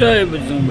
जय बजरंग।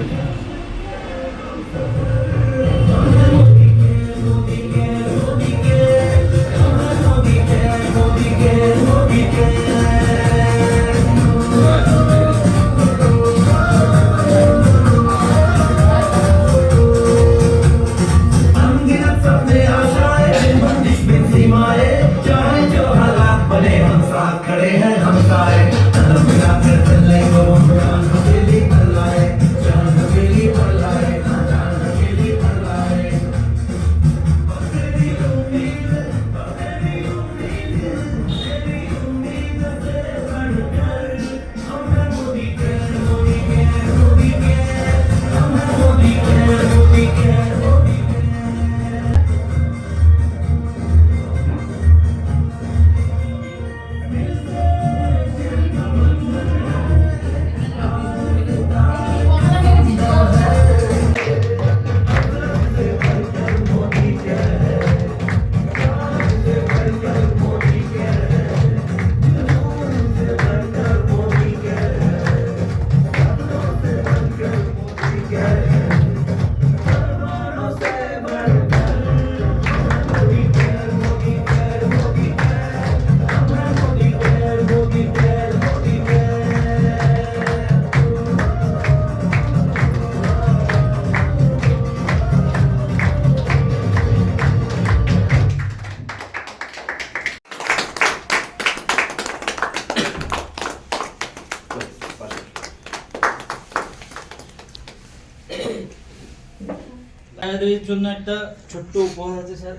আপনাদের জন্য একটা ছোট্ট উপহার আছে স্যার।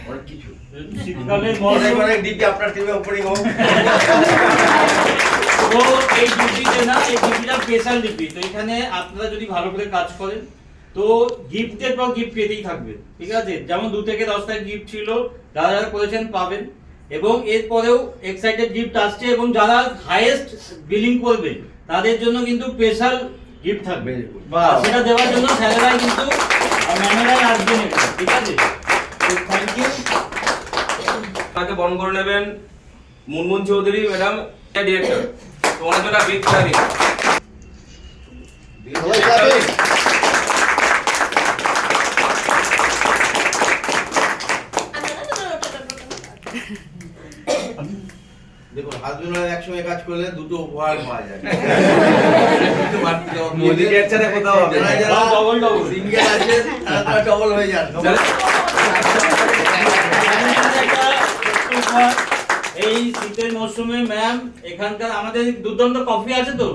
অনেক কিছু শীতকালে অনেক ডিপি আপনার টিমে ওপেনিং হোক। তো এই ডিপিতে না, এই ডিপিটা স্পেশাল ডিপি। তো এখানে আপনারা যদি ভালো করে কাজ করেন তো গিফটের পর গিফট পেতেই থাকবে, ঠিক আছে? যেমন 2 থেকে 10টা গিফট ছিল, যারা যারা করেছেন পাবেন, এবং এরপরেও এক্সাইটেড গিফট আসছে, এবং যারা হাইয়েস্ট বিলিং করবে তাদের জন্য কিন্তু স্পেশাল গিফট থাকবে। আর সেটা দেওয়ার জন্য স্যারেরাই কিন্তু ম্যানেজার আসবেন, ঠিক আছে? তো থ্যাংক ইউ। তাকে বরণ করে নেবেন মুনমুন চৌধুরী ম্যাডাম, ডিরেক্টর। তো ওনার জন্য বিগ ক্লাবিং। দেখুন, হাজবেন্ড একসঙ্গে কাজ করলে দুটো উপহার পাওয়া যায়। মোদিকে একসাথে কোথাও হবে না, ডবল ডবল সিঙ্গেল আছে তারা ডবল হয়ে যান। এই শীতের মৌসুমে ম্যাম এখানকার আমাদের দুর্দান্ত কফি আছে তো,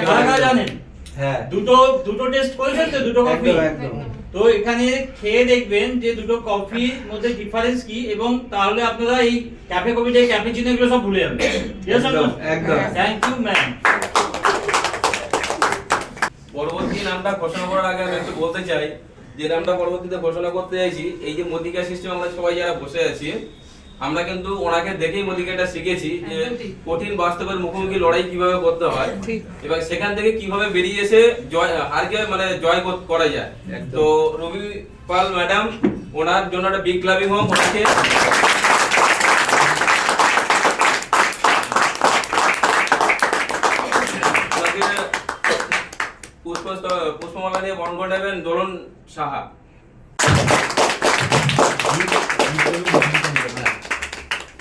কারা জানেন? হ্যাঁ, দুটো টেস্ট করেছেন তো, দুটো কফি। তো এখানে খেয়ে দেখবেন যে দুটো কফির মধ্যে ডিফারেন্স কি, এবং তাহলে আপনারা এই ক্যাফে কফি যে ক্যাপুচিনো এগুলো সব ভুলে যাবেন। একদম। Thank you ma'am. পরবর্তী নামটা ঘোষণা করার আগে আমি একটু বলতে চাই যে নামটা পরবর্তীতে ঘোষণা করতে চাইছি। এই যে মদিকা সিস্টেম আমরা সবাই যারা বসে আছি, আমরা কিন্তু ওনাকে দেখেই মদিকাটা শিখেছি যে কঠিন বাস্তবের মুখোমুখি লড়াই কিভাবে করতে হয়, এবং সেখান থেকে কিভাবে বেরিয়ে এসে হারকে জয় করা যায়। তো রবি পাল ম্যাডাম, ওনার জন্য একটা বিগ ক্লাবিং হোক। ওনাকে পুষ্পমালা দিয়ে বরণ করে নেবেন দোলন সাহা।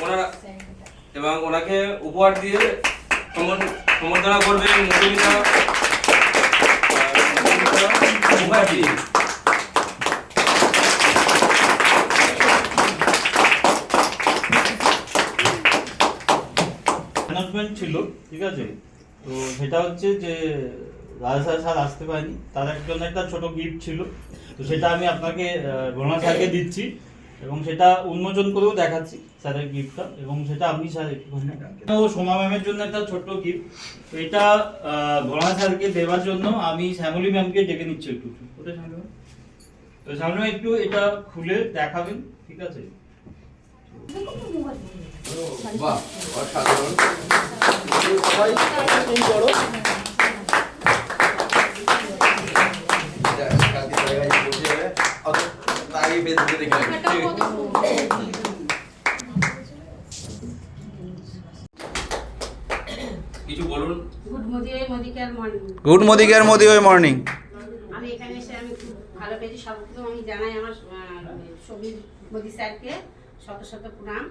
ওনারা এবং ওনাকে উপহার দিয়ে সম্বর্ধনা করবেন মধুমিতা মুখার্জি। অ্যানাউন্সমেন্ট ছিল, ঠিক আছে? তো সেটা হচ্ছে যে রাজা স্যার আসতে পারেনি, তাদের জন্য একটা ছোট গিফট ছিল। তো সেটা আমি আপনাকে রোনা স্যারকে দিচ্ছি, এবং সেটা উন্মোচন করেও দেখাচ্ছি স্যারের গিফটটা, এবং সেটা আপনি স্যার একটুখানি। ও সোমা ম্যামের জন্য একটা ছোট্ট গিফট। তো এটা রোনা স্যারকে দেওয়ার জন্য আমি শ্যামলী ম্যামকে ডেকে নিচ্ছি একটু। ওটা শ্যামলী ম্যাম, তো শ্যামলী ম্যাম একটু এটা খুলে দেখাবেন, ঠিক আছে? বাহ, অসাধারণ। সবাই এই করো। কিছু বলুন। গুড গুড মোদিকার মোদি ওই মর্নিং। আমি এখানে এসে আমি খুব ভালো পেয়েছি। সর্বপ্রথম আমি জানাই আমার সমীর মোদি স্যারকে শত শত প্রণাম।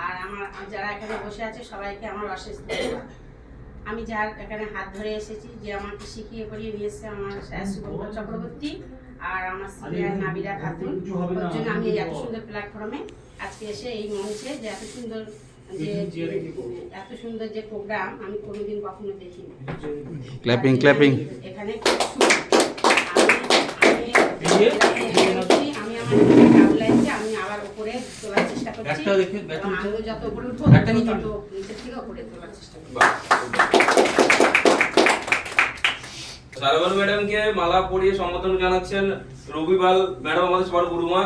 আর আমার যারা এখানে বসে আছে সবাইকে আমার অশেষ ধন্যবাদ। আমি যার এখানে হাত ধরে এসেছি, যে আমাকে শিখিয়ে পড়িয়ে নিয়ে এসেছে আমার স্যার শুভঙ্কর চক্রবর্তী আর আমার সিনিয়র নাবিলা খাতুন। ওর জন্য আমি এই এত সুন্দর প্ল্যাটফর্মে আজকে এসে এই মঞ্চে যে এত সুন্দর যে প্রোগ্রাম আমি কোনোদিন কখনো দেখিনি। Clapping clapping. এখানে খুব সুন্দর। আমি আমার গাইডলাইনকে আমি আবার উপরে তোলার চেষ্টা করছি। এবং আমিও যত উপরে উঠবো আমি তত নিচের থেকে উপরে তোলার চেষ্টা করছি। সারবানু ম্যাডামকে মালা পরিয়ে সম্বোধন জানাচ্ছেন রবিবাল ম্যাডাম, আমাদের সবার গুরুমা।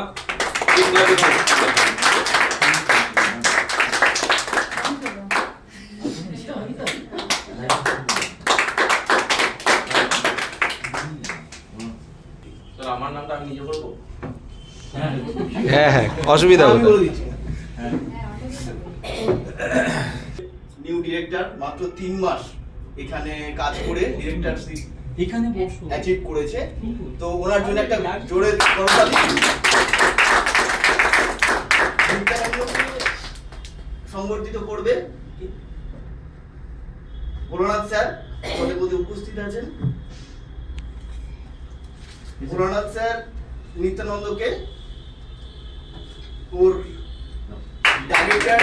আমার নামটা আমি নিজে বলবো। হ্যাঁ হ্যাঁ, অসুবিধা হবে না। নিউ ডিরেক্টর, মাত্র 3 মাস এখানে কাজ করে ডিরেক্টরশিপ এখানে বসো। অ্যাচিভ করেছে। তো ওনার জন্য একটা জোরে করতালি। সংবর্ধিত করবে ভোলানাথ স্যার, আমাদের মধ্যে উপস্থিত আছেন। ভোলানাথ স্যার নিত্যানন্দকে ওর ডাইরেক্টর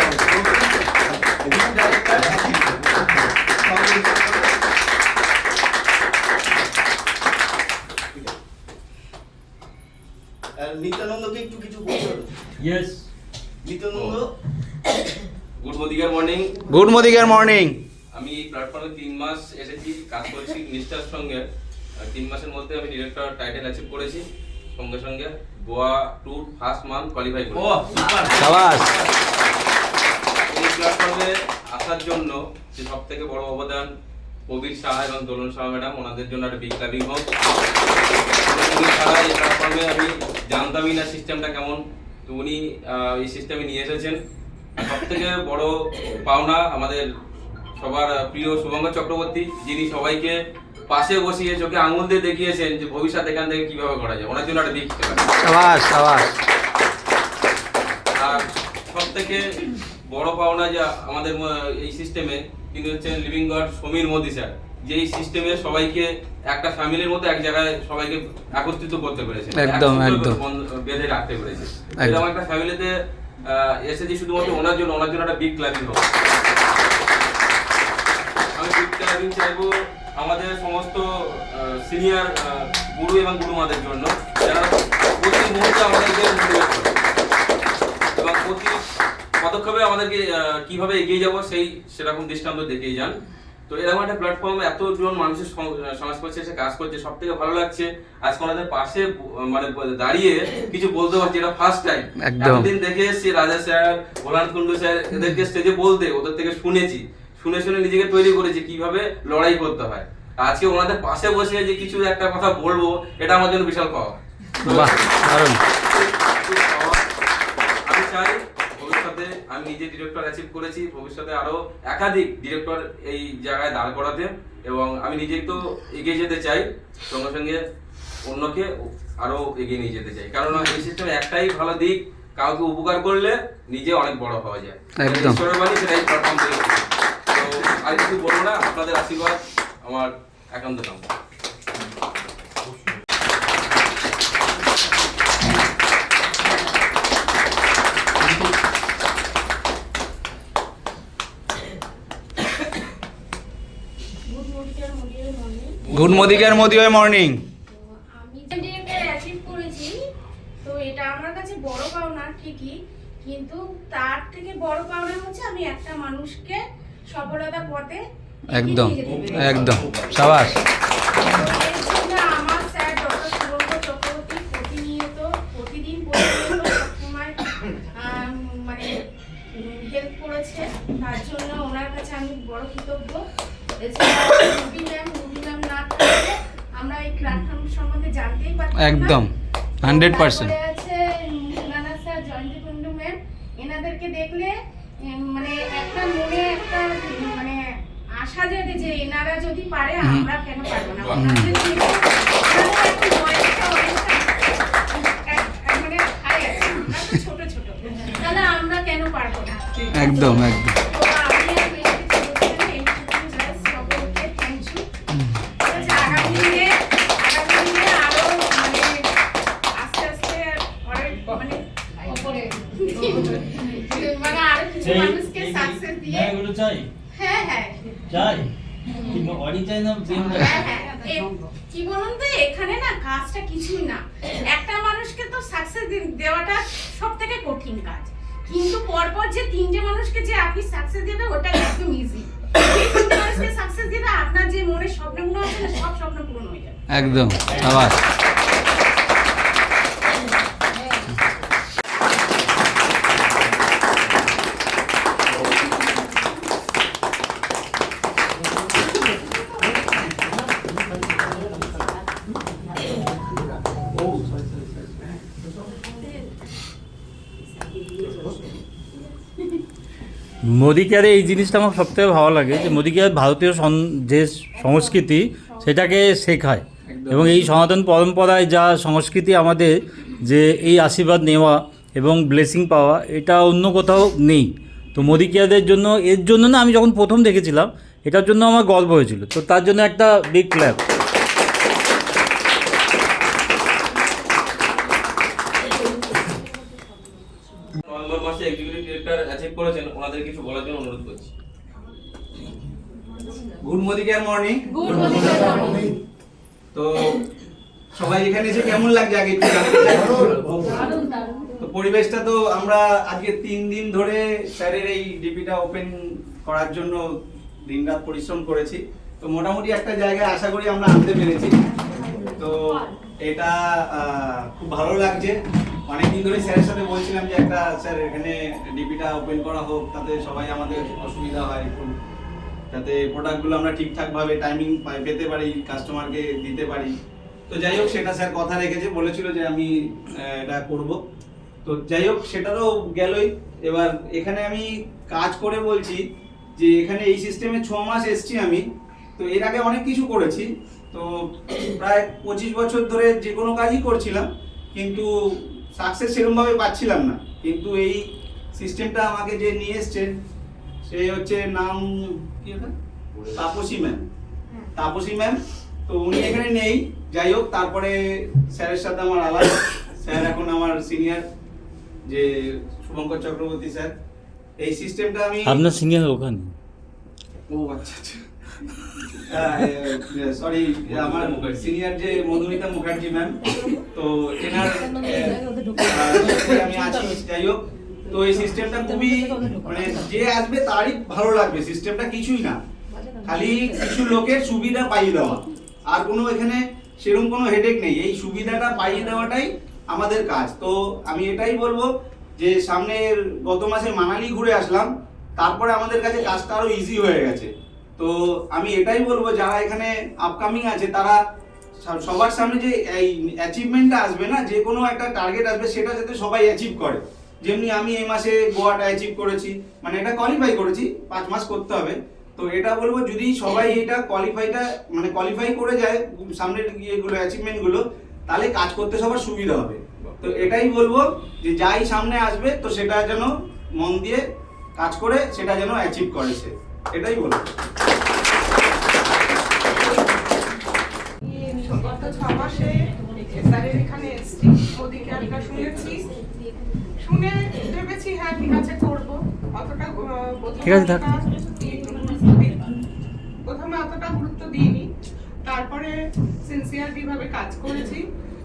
নিত্যানন্দকে একটু কিছু বলতে হবে। ইয়েস নিত্যানন্দ, গুড মোদিকার মর্নিং। গুড মোদিকার মর্নিং। আমি এই প্ল্যাটফর্মে 3 মাস এসেছি, কাজ করেছি নিষ্ঠার সঙ্গে। 3 মাসের মধ্যে আমি ডিরেক্টর টাইটেল অ্যাচিভ করেছি। সঙ্গে সঙ্গে Goa tour first month qualify করেছি। শাবাশ। এই প্ল্যাটফর্মে আসার জন্য যে সবথেকে বড় অবদান কবির সাহা এবং দোলন সাহা ম্যাডাম, ওনাদের জন্য একটা বিগ ক্লাবিং হোক। ছাড়া এই প্ল্যাটফর্মে আমি জানতামই না সিস্টেমটা কেমন, তো উনি এই সিস্টেমে নিয়ে এসেছেন। সবথেকে বড় পাওনা আমাদের সবার প্রিয় শুভঙ্কর চক্রবর্তী, যিনি সবাইকে পাশে বসিয়ে চোখে আঙুল দিয়ে দেখিয়েছেন যে ভবিষ্যৎ এখান থেকে কিভাবে করা যায়। ওনার জন্য একটা বিগ শাবাশ শাবাশ। আর সবথেকে বড় পাওনা যে আমাদের এই সিস্টেমে তিনি হচ্ছেন living god Samir Modi sir, যে এই সিস্টেমে সবাইকে একটা ফ্যামিলির মতো এক জায়গায় সবাইকে একত্রিত করতে পেরেছেন, একদম একদম বেঁধে রাখতে পেরেছে। একদম। এরকম একটা ফ্যামিলিতে এসেছি শুধুমাত্র ওনার জন্য একটা বিগ ক্লাবিং হোক। আমি বিগ ক্লাবিং চাইবো আমাদের সমস্ত সিনিয়র গুরু এবং গুরুমাদের জন্য, যারা প্রতি মুহূর্তে আমাদেরকে মোটিভেট করে এবং প্রতি পদক্ষেপে আমাদেরকে কিভাবে এগিয়ে যাব সেরকম দৃষ্টান্ত দেখেই যান। তো এরকম একটা প্ল্যাটফর্মে এতজন মানুষের সংস্পর্শে এসে কাজ করছে, সব থেকে ভালো লাগছে আজকে ওনাদের পাশে মানে দাঁড়িয়ে কিছু বলতে পারছি, এটা ফার্স্ট টাইম। এতদিন দেখে এসেছি রাজা স্যার, ভোলানাথ কুন্ডু স্যার এদেরকে স্টেজে বলতে, ওদের থেকে শুনেছি, শুনে নিজেকে তৈরি করেছি কিভাবে লড়াই করতে হয়। আজকে ওনাদের পাশে বসে যে কিছু একটা কথা বলবো, এটা আমার জন্য বিশাল পাওয়া। আমি চাই ভবিষ্যতে, আমি নিজে ডিরেক্টর অ্যাচিভ করেছি, ভবিষ্যতে আরো একাধিক ডিরেক্টর এই জায়গায় দাঁড় করাতে, এবং আমি নিজেই তো এগিয়ে যেতে চাই, সঙ্গে সঙ্গে অন্যকে আরো এগিয়ে নিয়ে যেতে চাই। কারণ এই সিস্টেমে একটাই ভালো দিক, কাউকে উপকার করলে নিজে অনেক বড় হওয়া যায়। একদম। ঈশ্বরের বাণী, সেটাই প্ল্যাটফর্ম থেকে। তো আর কিছু বলবো না, আপনাদের আশীর্বাদ আমার একান্ত কাম্য। গুড মোদিকার মোদি ওই মর্নিং। আমি ডিরেক্টর অ্যাচিভ করেছি, তো এটা আমার কাছে বড় পাওনা ঠিকই, কিন্তু তার থেকে বড় পাওনা হচ্ছে আমি একটা মানুষকে সফলতা পথে একদম একদম শাবাশ। আমার স্যার ডক্টর শুভঙ্কর চক্রবর্তী প্রতিদিন সবসময় মানে হেল্প করেছে, তার জন্য ওনার কাছে আমি বড় কৃতজ্ঞ। এছাড়া রুবি ম্যাম না থাকলে আমরা এই প্ল্যাটফর্ম সম্বন্ধে জানতেই পারতাম না। একদম 100%। তারপরে আছে নানা স্যার, জয়ন্তী কুন্ডু ম্যাম, এনাদেরকে দেখলে মানে একটা মনে একটা মানে আশা জাগে যে এনারা যদি পারে হুম। আমরা কেন পারবো না? বাহ। ওনাদের যেহেতু ওনাদের এখন বয়সটা অনেকটা মানে হাই আছে, আমরা তো ছোট ছোট, তাহলে আমরা কেন পারবো না? একদম একদম তো আমি আর বেশি কিছু বলছি না, এইটুকু just সকলকে thank you। ঠিক আছে, আগামী দিনে আরো মানে আস্তে আস্তে অনেক মানে মানে আরো কিছু মানুষকে সাকসেস দিয়ে এগুলো চাই হ্যাঁ হ্যাঁ চাই কি অডি চাই না প্রেম চাই? হ্যাঁ, হ্যাঁ। কি বলুন তো, এখানে না কাজটা কিছুই না, একটা মানুষকে তো সাকসেস দেওয়াটা সব থেকে কঠিন কাজ, কিন্তু পরপর যে তিনটে মানুষকে যে আপনি সাকসেস দেবে ওটা একদম ইজি। এই তিনটে মানুষকে সাকসেস দিলে আপনার যে মনে স্বপ্নগুলো আছে না সব স্বপ্ন পূরণ হয়ে যাবে। একদম সাবাস। মোদি কেয়ারে এই জিনিসটা আমার সবথেকে ভালো লাগে যে মোদি কেয়ার ভারতীয় যে সংস্কৃতি সেটাকে শেখায় এবং এই সনাতন পরম্পরায় যা সংস্কৃতি আমাদের, যে এই আশীর্বাদ নেওয়া এবং ব্লেসিং পাওয়া, এটা অন্য কোথাও নেই। তো মোদি কেয়ারের জন্য, এর জন্য না আমি যখন প্রথম দেখেছিলাম এটার জন্য আমার গর্ব হয়েছিল, তো তার জন্য একটা বিগ ক্ল্যাপ। নভেম্বর মাসে এক্সিকিউটিভ ডিরেক্টর অ্যাচিভ করেছেন, ওনাদের কিছু বলার জন্য অনুরোধ করছি। Good Modi care morning. Good morning. তো সবাই এখানে এসে কেমন লাগছে আগে একটু জানতে চাই। তো পরিবেশটা তো আমরা আজকে 3 দিন ধরে স্যারের এই ডিপিটা ওপেন করার জন্য দিনরাত পরিশ্রম করেছি। তো মোটামুটি একটা জায়গায় আশা করি আমরা আনতে পেরেছি। তো এটা খুব ভালো লাগছে। অনেকদিন ধরে স্যারের সাথে বলছিলাম যে একটা স্যার এখানে ডিপিটা ওপেন করা হোক, তাতে সবাই আমাদের অসুবিধা হয় একটু, যাতে প্রোডাক্টগুলো আমরা ঠিকঠাকভাবে টাইমিং পেতে পারি, কাস্টমারকে দিতে পারি। তো যাই হোক, সেটা স্যার কথা রেখেছে, বলেছিল যে আমি এটা করব। তো যাই হোক, সেটা তো গেলই। এবার এখানে আমি কাজ করে বলছি যে এখানে এই সিস্টেমে 6 মাস এসছি আমি। তো এর আগে অনেক কিছু করেছি, তো প্রায় 25 বছর ধরে যে কোনো কাজই করছিলাম, কিন্তু সাকসেস সেরকমভাবে পাচ্ছিলাম না। কিন্তু এই সিস্টেমটা আমাকে যে নিয়ে এসছে, সে হচ্ছে নাম কি ওটা, তাপসী ম্যাম। তাপসী ম্যাম, তো উনি এখানে নেই। যাই হোক, তারপরে স্যারের সাথে আমার আলাপ। স্যার এখন আমার সিনিয়র, যে শুভঙ্কর চক্রবর্তী স্যার। এই সিস্টেমটা আমি আপনার সিনিয়র ওখানে? ও আচ্ছা আচ্ছা, সরি, আমার সিনিয়র যে মধুমিতা মুখার্জি ম্যাম, তো এনার আমি আছি। যাই হোক, তো এই সিস্টেমটা খুবই মানে যে আসবে তারই ভালো লাগবে। সিস্টেমটা কিছুই না, খালি কিছু লোকের সুবিধা পাইয়ে দেওয়া, আর কোনো এখানে সেরকম কোনো হেডেক নেই। এই সুবিধাটা পাইয়ে দেওয়াটাই আমাদের কাজ। তো আমি এটাই বলবো যে সামনের গত মাসে মানালি ঘুরে আসলাম, তারপরে আমাদের কাছে কাজটা আরো ইজি হয়ে গেছে। তো আমি এটাই বলবো যারা এখানে আপকামিং আছে, তারা সবার সামনে যে এই অ্যাচিভমেন্টটা আসবে না, যে কোনো একটা টার্গেট আসবে, সেটা যাতে সবাই অ্যাচিভ করে। যেমনি আমি এই মাসে গোয়াটা অ্যাচিভ করেছি, মানে এটা কোয়ালিফাই করেছি, 5 মাস করতে হবে। তো এটা বলবো, যদি সবাই এটা কোয়ালিফাই করে যায় সামনের ইয়েগুলো, অ্যাচিভমেন্টগুলো, তাহলে কাজ করতে সবার সুবিধা হবে। তো এটাই বলবো যে যাই সামনে আসবে, তো সেটা যেন মন দিয়ে কাজ করে সেটা যেন অ্যাচিভ করে সে, এটাই বলবো। গত 6 মাসে স্যারের এখানে এসেছি, মোদি কেয়ারটা শুনেছি, শুনে ভেবেছি হ্যাঁ ঠিক আছে করবো। অতটা ঠিক আছে, থাক। প্রথমে অতটা গুরুত্ব দিইনি, তারপরে সিনসিয়ারলি ভাবে কাজ করেছি।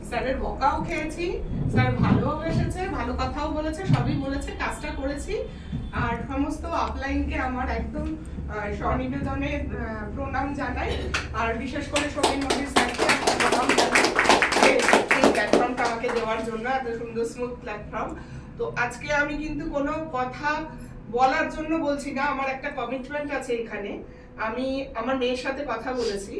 স্যারের বকাও খেয়েছি, স্যার ভালোও এসেছে, ভালো কথাও বলেছে, সবই বলেছে, কাজটা করেছি। আর সমস্ত আপলাইনকে আমার একদম স্বনিবেদনে প্রণাম জানাই। আর বিশেষ করে সমীর মোদি স্যারকে প্রণাম জানাই এই প্ল্যাটফর্মটা আমাকে দেওয়ার জন্য, এত সুন্দর স্মুথ প্ল্যাটফর্ম। তো আজকে আমি কিন্তু কোনো কথা বলার জন্য বলছি না, আমার একটা কমিটমেন্ট আছে এখানে। আমি আমার মেয়ের সাথে কথা বলেছি,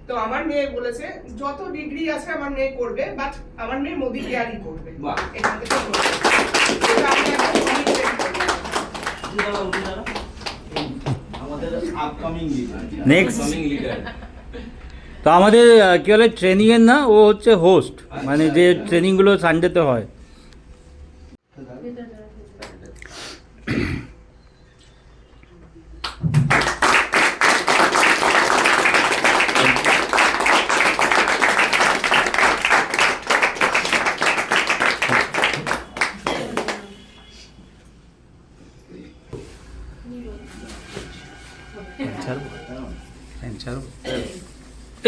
তো আমার মেয়ে বলেছে যত ডিগ্রি আছে আমার মেয়ে করবে, বাট আমার মেয়ে মোদি কেয়ারই করবে। এখান থেকে বলছে এটা আমি একটা commitment করলাম। আমাদের upcoming leader. Next coming leader. তো আমাদের কি বলে ট্রেনিংয়ের না, ও হচ্ছে হোস্ট, মানে যে ট্রেনিংগুলো সানডেতে হয়।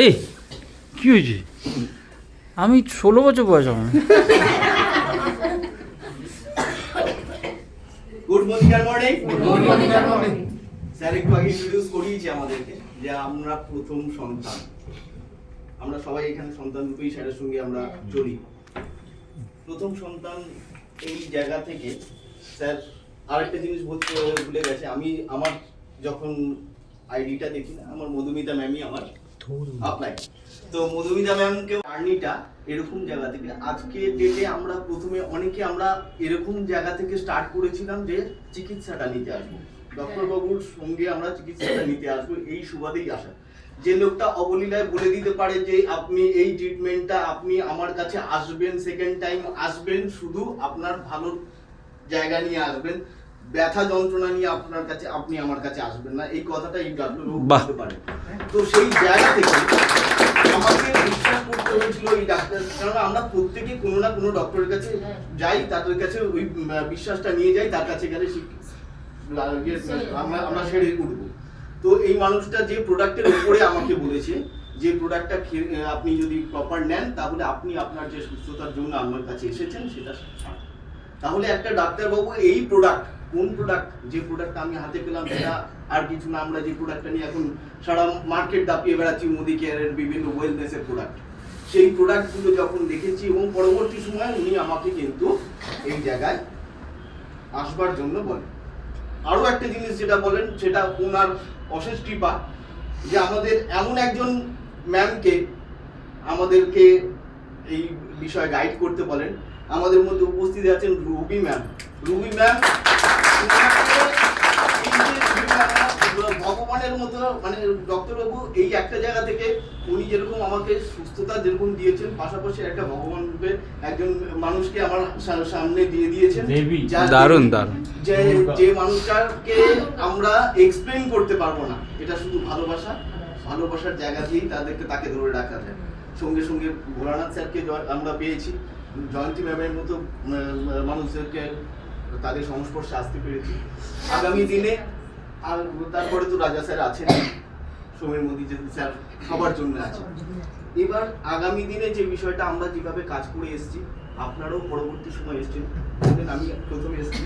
এই কি হয়েছে? আমি 16 বছর বয়স আমার। Good morning. স্যার একটু আগে ইন্ট্রোডিউস করিয়েছি আমাদেরকে যে আমরা প্রথম সন্তান, আমরা সবাই এখানে সন্তান রূপেই স্যারের সঙ্গে আমরা চলি। প্রথম সন্তান এই জায়গা থেকে স্যার আরেকটা জিনিস বলতে ভুলে গেছে, আমি আমার যখন আইডিটা দেখি না, আমার মধুমিতা ম্যামই আমার আপনাই। তো মধুমিতা ম্যামকে জার্নিটা এরকম জায়গা থেকে আজকে ডেটে আমরা প্রথমে অনেকে আমরা এরকম জায়গা থেকে স্টার্ট করেছিলাম যে চিকিৎসাটা নিতে আসবো, ডক্টর বাবুর সঙ্গে আমরা চিকিৎসাটা নিতে আসবো, এই সুবাদেই আসা। যে লোকটা অবলীলায় বলে দিতে পারে যে আপনি এই ট্রিটমেন্টটা আপনি আমার কাছে আসবেন, সেকেন্ড টাইম আসবেন, শুধু আপনার ভালো জায়গা নিয়ে আসবেন, ব্যথা যন্ত্রণা নিয়ে আপনার কাছে আপনি আমার কাছে আসবেন না, এই কথাটা এই ডাক্তার বলতে পারে। তো সেই জায়গা থেকে আমাকে বিশ্বাস করতে হয়েছিল এই ডাক্তার, কারণ আমরা প্রত্যেকে কোনো না কোনো ডক্টরের কাছে যাই, তাদের কাছে ওই বিশ্বাসটা নিয়ে যাই, তার কাছে গেলে আমরা সেরে উঠবো। তো এই মানুষটা যে প্রোডাক্টের উপরে আমাকে বলেছে যে প্রোডাক্টটা আপনি যদি প্রপার নেন তাহলে আপনি আপনার যে সুস্থতার জন্য আমার কাছে এসেছেন সেটা ছাড়। তাহলে একটা ডাক্তারবাবু এই প্রোডাক্ট, কোন প্রোডাক্ট, যে প্রোডাক্টটা আমি হাতে পেলাম সেটা আর কিছু না, আমরা যে প্রোডাক্টটা নিয়ে এখন সারা মার্কেট দাপিয়ে বেড়াচ্ছি, মোদি কেয়ারের বিভিন্ন ওয়েলনেসের প্রোডাক্ট, সেই প্রোডাক্টগুলো যখন দেখেছি এবং পরবর্তী সময় উনি আমাকে কিন্তু এই জায়গায় আসবার জন্য বলেন। আরও একটা জিনিস যেটা বলেন সেটা ওনার অশেষ কৃপা যে আমাদের এমন একজন ম্যামকে আমাদেরকে এই বিষয়ে গাইড করতে বলেন। আমাদের মধ্যে উপস্থিত আছেন রুবি ম্যাম। রুবি ম্যাম ভগবানের মতো, মানে ডক্টরবাবু এই একটা জায়গা থেকে উনি যেরকম আমাকে সুস্থতা যেরকম দিয়েছেন, পাশাপাশি একটা ভগবান রূপে একজন মানুষকে আমার সামনে দিয়ে দিয়েছেন, দারুণ যে মানুষটাকে আমরা এক্সপ্লেইন করতে পারবো না, এটা শুধু ভালোবাসার জায়গা দিয়েই তাকে ধরে রাখা যায়। সঙ্গে সঙ্গে ভোলানাথ স্যারকে আমরা পেয়েছি, জয়ন্তী ম্যামের মতো মানুষদেরকে তাদের সংস্পর্শে আসতে পেরেছি। আগামী দিনে আর তারপরে তো রাজা স্যার আছেন, সমীর মোদী স্যার সবার জন্য আছে। এবার আগামী দিনে যে বিষয়টা আমরা যেভাবে কাজ করে এসেছি, আপনারাও পরবর্তী সময় এসেছেন, আমি প্রথমে এসেছি,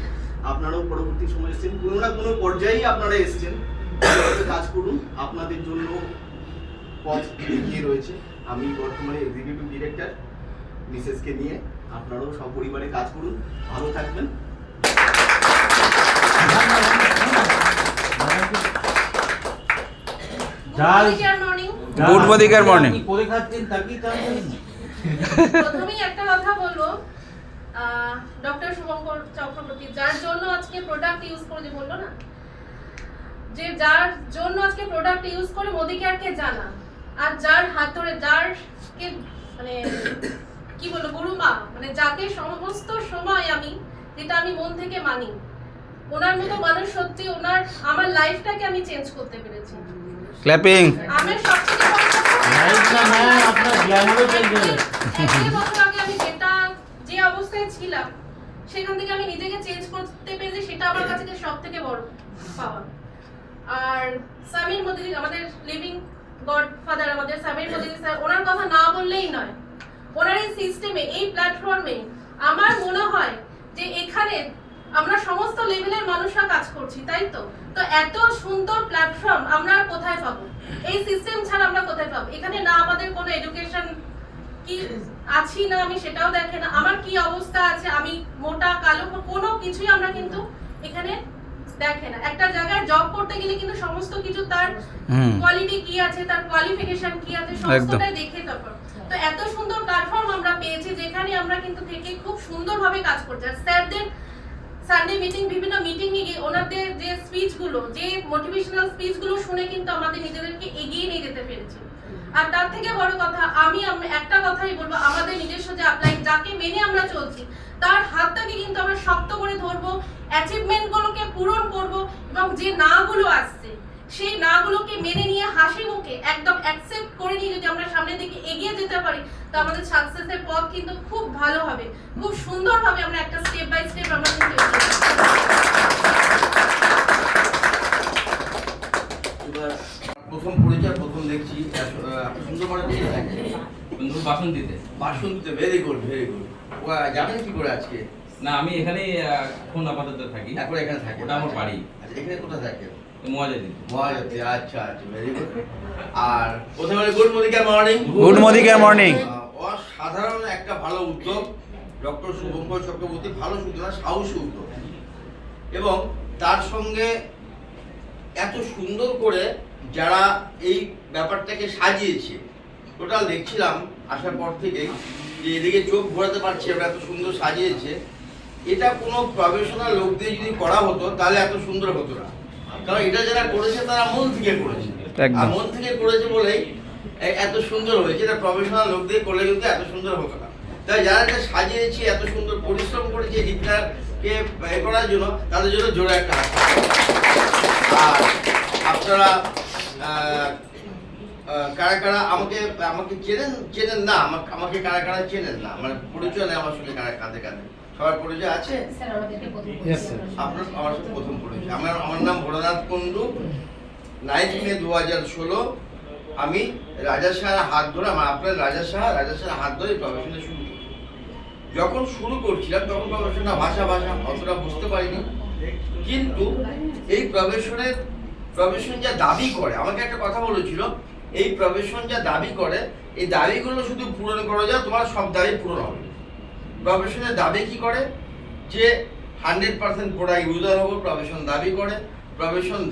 আপনারাও পরবর্তী সময় এসেছেন, কোনো না কোনো পর্যায়েই আপনারা এসেছেন, কাজ করুন, আপনাদের জন্য পথ এগিয়ে রয়েছে। আমি বর্তমানে এক্সিকিউটিভ ডিরেক্টর, মিসেসকে নিয়ে আপনারাও সপরিবারে কাজ করুন, ভালো থাকবেন। Good morning. প্রথমেই একটা কথা বলবো, ডক্টর শুভঙ্কর চক্রবর্তী যার জন্য আজকে প্রোডাক্ট ইউজ করে, যে বললো না যে যার জন্য আজকে প্রোডাক্ট ইউজ করে মোদি কেয়ারকে জানা, আর যার হাত ধরে যারকে মানে কি বলবো গুরুমা, মানে যাকে সমস্ত সময় আমি যেটা আমি মন থেকে মানি, ওনার মতো মানুষ সত্যি, ওনার আমার লাইফটাকে আমি চেঞ্জ করতে পেরেছি। ক্ল্যাপিং। আমার সবথেকে বড় কথা আমি যেটা যে অবস্থায় ছিলাম সেখান থেকে আমি নিজেকে চেঞ্জ করতে পেরেছি, সেটা আমার কাছে সবথেকে বড় পাওয়া। আর সামির মোদি, আমাদের লিভিং গডফাদার, আমাদের সামির মোদি স্যার, ওনার কথা না বললেই নয়। ওনার এই সিস্টেমে, এই প্ল্যাটফর্মে আমার মনে হয় যে এখানে আমরা সমস্ত লেভেলের মানুষরা কাজ করছি, তাই তো? তো এত সুন্দর প্ল্যাটফর্ম আমরা কোথায় পাবো? এই সিস্টেম ছাড়া আমরা কোথায় পাবো? এখানে না আমাদের কোনো এডুকেশন কি আছি না আমি সেটাও দেখে না, আমার কি অবস্থা আছে, আমি মোটা কালো কোনো কিছুই আমরা কিন্তু এখানে দেখে না। একটা জায়গায় জব করতে গেলে কিন্তু সমস্ত কিছু তার কোয়ালিটি কি আছে, তার কোয়ালিফিকেশন কি আছে, সমস্তটাই দেখে তারপর। তো এত সুন্দর প্ল্যাটফর্ম আমরা পেয়েছি যেখানে আমরা কিন্তু থেকে খুব সুন্দরভাবে কাজ করছি। আর স্যারদের সানডে মিটিং, বিভিন্ন মিটিংয়ে গিয়ে ওনাদের যে স্পিচগুলো, যে মোটিভেশনাল স্পিচগুলো শুনে কিন্তু আমাদের নিজেদেরকে এগিয়ে নিয়ে যেতে পেরেছি। আর তার থেকে বড় কথা, আমি একটা কথাই বলবো, আমাদের নিজস্ব যে আপলাইন, যাকে মেনে আমরা চলছি, তার হাতটাকে কিন্তু আমরা শক্ত করে ধরবো, অ্যাচিভমেন্টগুলোকে পূরণ করব, এবং যে নাগুলো আসছে সেই নাগুলোকে মেনে নিয়ে হাসি মুখে একদম অ্যাকসেপ্ট করে নিয়ে যদি আমরা সামনের দিকে এগিয়ে যেতে পারি, তো আমাদের সাকসেসের পথ কিন্তু খুব ভালো হবে, খুব সুন্দরভাবে আমরা একটা স্টেপ বাই স্টেপ আমরা কিন্তু এগিয়ে যাব। এবার প্রথম পরিচয়, প্রথম দেখছি এত সুন্দর করে দিয়ে থাকে বন্ধু বাসন দিতে। বাসন্তী, ভেরি গুড ভেরি গুড। ও যাবেন কি করে আজকে? না, আমি এখানেই এখন আপাতত থাকি। এখন এখানে থাকে? ওটা আমার বাড়ি। আচ্ছা, এখানে কোথায় থাকে? মহাজাতি। মহাজাতি, আচ্ছা আচ্ছা, ভেরি গুড। আর প্রথমে good morning, morning. Good morning. অসাধারণ একটা ভালো উদ্যোগ ডক্টর শুভঙ্কর চক্রবর্তী, ভালো সূচনা, সাহসী উদ্যোগ, এবং তার সঙ্গে এত সুন্দর করে যারা এই ব্যাপারটাকে সাজিয়েছে, টোটাল দেখছিলাম আসার পর থেকেই যে এদিকে চোখ ঘোরাতে পারছি আমরা, এত সুন্দর সাজিয়েছে। এটা কোনো প্রফেশনাল লোক দিয়ে যদি করা হতো তাহলে এত সুন্দর হতো না, কারণ এটা যারা করেছে তারা মন থেকে করেছে, আর মন থেকে করেছে বলেই এত সুন্দর হয়েছে। এটা প্রফেশনাল লোক দিয়ে করলে কিন্তু এত সুন্দর হতো না। তাই যারা এটা সাজিয়েছে, এত সুন্দর পরিশ্রম করেছে এই দিকটাকে এ করার জন্য, তাদের জন্য জোরে একটা হাত। আর আপনারা কারা কারা আমাকে চেনেন না, আমাকে কারা কারা চেনেন না, মানে পরিচয় নেই আমার সঙ্গে, কারা কাঁধে কাঁধে সবার পরিচয় আছে? আপনার আমার সাথে প্রথম পরিচয়। আমার নাম ভোলানাথ কুণ্ডু। 9 মে 2016 আমি রাজা সাহার হাত ধরে, আপনার রাজা সাহার হাত ধরে প্রফেশনে শুরু করি। যখন শুরু করছিলাম তখন প্রফেশনটা ভাষা অতটা বুঝতে পারিনি, কিন্তু এই প্রফেশন যা দাবি করে, আমাকে একটা কথা বলেছিল, এই প্রফেশন যা দাবি করে, এই দাবিগুলো শুধু পূরণ করা যায়, তোমার সব দাবি পূরণ হবে। প্রফেশনের দাবি কি করে? যে 100% প্রোডাক্ট ইউজার হবো, প্রফেশন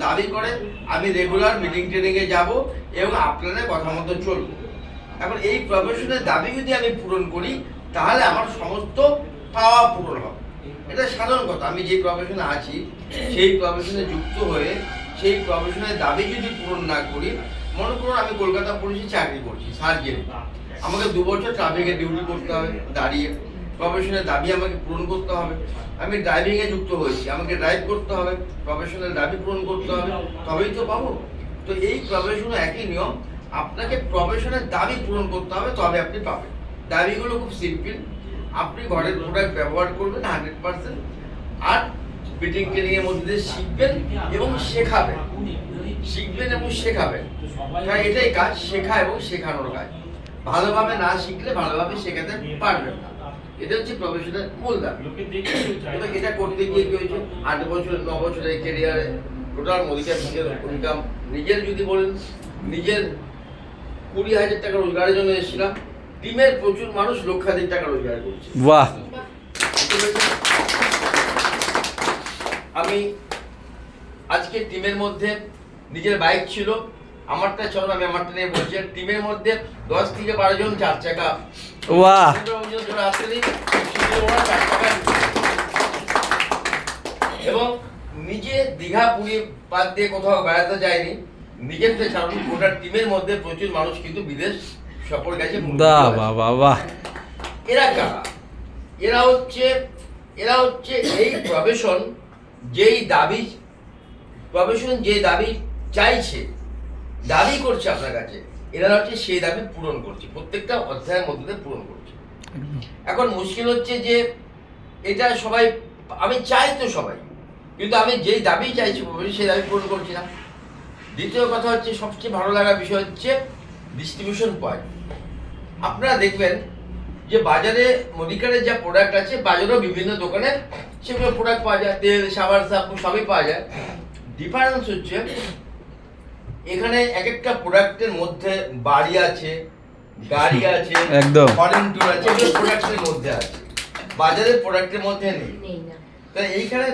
দাবি করে আমি রেগুলার মিটিং ট্রেনিংয়ে যাব এবং আপনাদের কথা মতো চলবো। এখন এই প্রফেশনের দাবি যদি আমি পূরণ করি তাহলে আমার সমস্ত পাওয়া পূরণ হবে। এটা সাধারণ কথা। আমি যে প্রফেশনে আছি সেই প্রফেশনে যুক্ত হয়ে সেই প্রফেশনের দাবি যদি পূরণ না করি, মনে করুন আমি কলকাতা পুলিশে চাকরি করছি, সার্জেন্ট, আমাকে 2 বছর ট্রাফিকের ডিউটি করতে হবে দাঁড়িয়ে, প্রফেশনের দাবি আমাকে পূরণ করতে হবে। আমি ড্রাইভিংয়ে যুক্ত হয়েছি, আমাকে ড্রাইভ করতে হবে, প্রফেশনাল দাবি পূরণ করতে হবে, তবেই তো পাবো। তো এই প্রফেশনে একই নিয়ম, আপনাকে প্রফেশনের দাবি পূরণ করতে হবে, তবে আপনি পাবেন। দাবিগুলো খুব সিম্পল, আপনি ঘরের প্রোডাক্ট ব্যবহার করবেন 100%, আর মিটিং ট্রেনিং এর মধ্যে শিখবেন এবং শেখাবেন, কারণ এটাই কাজ, শেখা এবং শেখানোর কাজ। ভালোভাবে না শিখলে ভালোভাবে শেখাতে পারবেন না, এটা হচ্ছে প্রফেশনের মূল দাবি। এটা করতে গিয়ে কি হয়েছে, 8 বছর 9 বছরের ক্যারিয়ারে টোটাল মদিকা ইনকাম, নিজের যদি বলেন, নিজের 20,000 টাকা রোজগারের জন্য এসেছিলাম, টিমের প্রচুর মানুষ লক্ষাধিক টাকা রোজগার করছে। বাহ। আমি আজকে টিমের মধ্যে, নিজের বাইক ছিল, আমারটা চলো, আমি আমারটা নিয়ে বলছি, টিমের মধ্যে 10 থেকে 12 জন 4 চাকা, বাহ, এবং নিজে দীঘা পুরী বাদ দিয়ে কোথাও বেড়াতে যায়নি, নিজের থেকে ছাড়ুন, গোটা টিমের মধ্যে প্রচুর মানুষ কিন্তু বিদেশ সফর গেছে। এরা কারা? এরা হচ্ছে এই প্রফেশন যে দাবি চাইছে, দাবি করছে আপনার কাছে, এরা হচ্ছে সেই দাবি পূরণ করছে, প্রত্যেকটা অধ্যায়ের মধ্যে পূরণ করছে। এখন মুশকিল হচ্ছে যে এটা সবাই, আমি চাই তো সবাই, কিন্তু আমি যেই দাবি চাইছি সেই দাবি পূরণ করছি না। দ্বিতীয় কথা হচ্ছে, সবচেয়ে ভালো লাগার বিষয় হচ্ছে ডিস্ট্রিবিউশন পয়েন্ট। আপনারা দেখবেন যে বাজারে মদিকারের যা প্রোডাক্ট আছে, বাজারেও বিভিন্ন দোকানে সেগুলো প্রোডাক্ট পাওয়া যায়, তেল, সাবান, শ্যাম্পু সবই পাওয়া যায়। ডিফারেন্স হচ্ছে এখানে এক একটা প্রোডাক্টের মধ্যে বাড়ি আছে, গাড়ি আছে, একদম ফরেন ট্যুর আছে, এগুলো প্রোডাক্টের মধ্যে আছে, বাজারের প্রোডাক্টের মধ্যে নেই। তাই এইখানে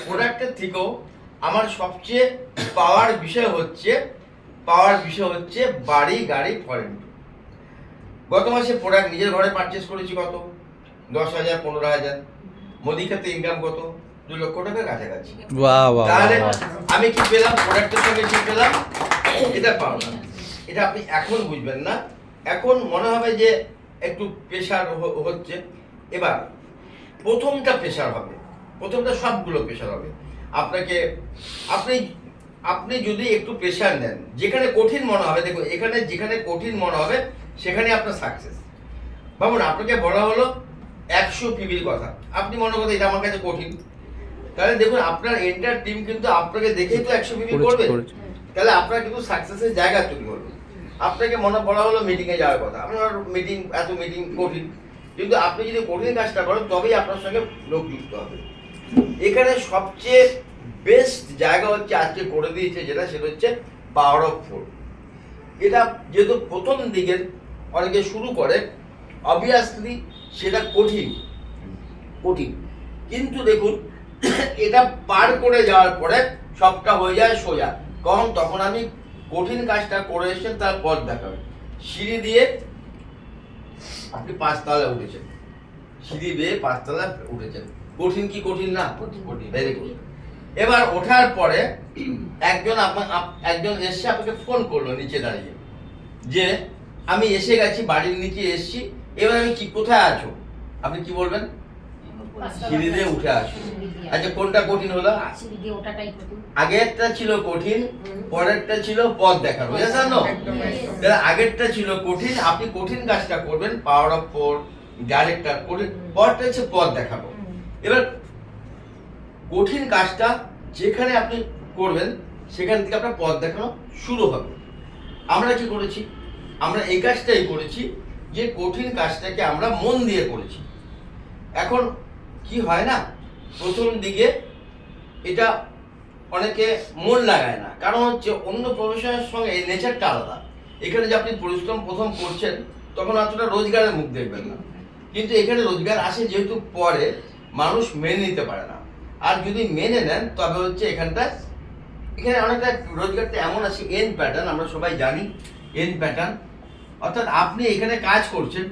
প্রোডাক্টের থেকেও আমার সবচেয়ে পাওয়ার বিষয় হচ্ছে বাড়ি, গাড়ি, ফরেন ট্যুর। গত মাসে প্রোডাক্ট নিজের ঘরে পারচেস করেছি কত, 10,000, 15,000। মোদি খাতে ইনকাম কত? 2 লক্ষ টাকার কাছাকাছি। বাহ বাহ তাহলে বাহ। আমি কি পেলাম? প্রোডাক্টের সঙ্গে কি পেলাম? এটা পাওনা। এটা আপনি এখন বুঝবেন না, এখন মনে হবে যে একটু প্রেশার হচ্ছে। এবার প্রথমটা প্রেশার হবে, প্রথমটা সবগুলো প্রেশার হবে। আপনাকে আপনি যদি একটু প্রেশার নেন, যেখানে কঠিন মনে হবে, দেখুন এখানে যেখানে কঠিন মনে হবে সেখানে আপনার সাকসেস। ভাবুন আপনাকে বলা হলো 100 পিবির কথা, আপনি মনে করেন এটা আমার কাছে কঠিন, তাহলে দেখুন আপনার এন্টার টিম কিন্তু আপনাকে দেখেই তো 100 পিবি করবে, তাহলে আপনার কিন্তু সাকসেসের জায়গা তৈরি করবে। আপনাকে মনে বলা হলো মিটিং এ যাওয়ার কথা, আপনার মিটিং কঠিন, কিন্তু আপনি যদি কঠিন কাজটা করেন তবেই আপনার সঙ্গে লোক যুক্ত হবে। এখানে সবচেয়ে বেস্ট জায়গা হচ্ছে আজকে করে দিয়েছে যেটা, সেটা হচ্ছে পাওয়ার অফ 4। এটা যেহেতু প্রথম দিকের অনেকে শুরু করে, অবভিয়াসলি সেটা কঠিন, কিন্তু দেখুন এটা পার করে যাওয়ার পরে সবটা হয়ে যায় সোজা। কারণ তখন আমি কঠিন কাজটা করে এসেছেন তার পথ দেখাবে। সিঁড়ি দিয়ে আপনি 5 তলায় উঠেছেন, সিঁড়ি বেয়ে 5 তলায় উঠেছেন, কঠিন কি কঠিন না? Very good. এবার ওঠার পরে একজন এসে আপনাকে ফোন করলো নিচে দাঁড়িয়ে, যে আমি এসে গেছি, বাড়ির নিচে এসেছি, এবার আমি কি কোথায় আছো? আপনি কি বলবেন? সিঁড়ি দিয়ে উঠে আসো। আচ্ছা কোনটা কঠিন হলো? আগেরটা ছিল কঠিন, পরেরটা ছিল পথ দেখানো, জানো? তাহলে আগেরটা ছিল কঠিন, আপনি কঠিন কাজটা করবেন, পাওয়ার অফ 4 ডাইরেক্টর কঠিন, পরটা হচ্ছে পথ দেখাবো। এবার কঠিন কাজটা যেখানে আপনি করবেন সেখান থেকে আপনার পথ দেখানো শুরু হবে। আমরা কি করেছি? আমরা এই কাজটাই করেছি যে কঠিন কাজটাকে আমরা মন দিয়ে করেছি। এখন কি হয় না, প্রথম দিকে এটা অনেকে মন লাগায় না, কারণ হচ্ছে অন্য প্রফেশনের সঙ্গে এই নেচারটা আলাদা। এখানে যে আপনি পরিশ্রম প্রথম করছেন তখন অতটা রোজগারের মুখ দেখবেন না, কিন্তু এখানে রোজগার আসে যেহেতু পরে, মানুষ মেনে নিতে পারে না। আর যদি মেনে নেন তবে হচ্ছে এখানে অনেকটা রোজগারটা এমন আছে, এন প্যাটার্ন, আমরা সবাই জানি এন প্যাটার্ন, অর্থাৎ আপনি এখানে কাজ করছেন,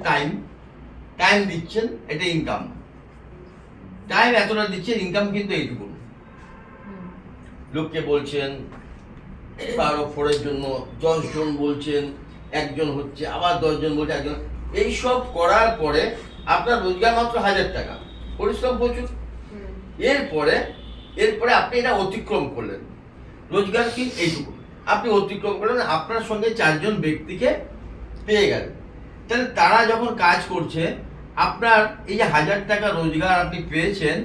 টাইম দিচ্ছেন, এটা ইনকাম, টাইম এতটা দিচ্ছেন, ইনকাম কিন্তু এইটুকু। লোককে বলছেন 4 জন্য 10 জন বলছেন, একজন হচ্ছে, আবার 10 জন বলছে একজন, এইসব করার পরে আপনার রোজগার মাত্র 1000 টাকা, পরিশ্রম প্রচুর। এরপরে আপনি এটা অতিক্রম করলেন, রোজগার কি এইটুকু, আপনি অতিক্রম করলেন, আপনার সঙ্গে 4 জন ব্যক্তিকে পেয়ে গেলেন। তাহলে তারা যখন কাজ করছে, আপনার এই যে 1000 টাকা রোজগার আপনি পেয়েছেন,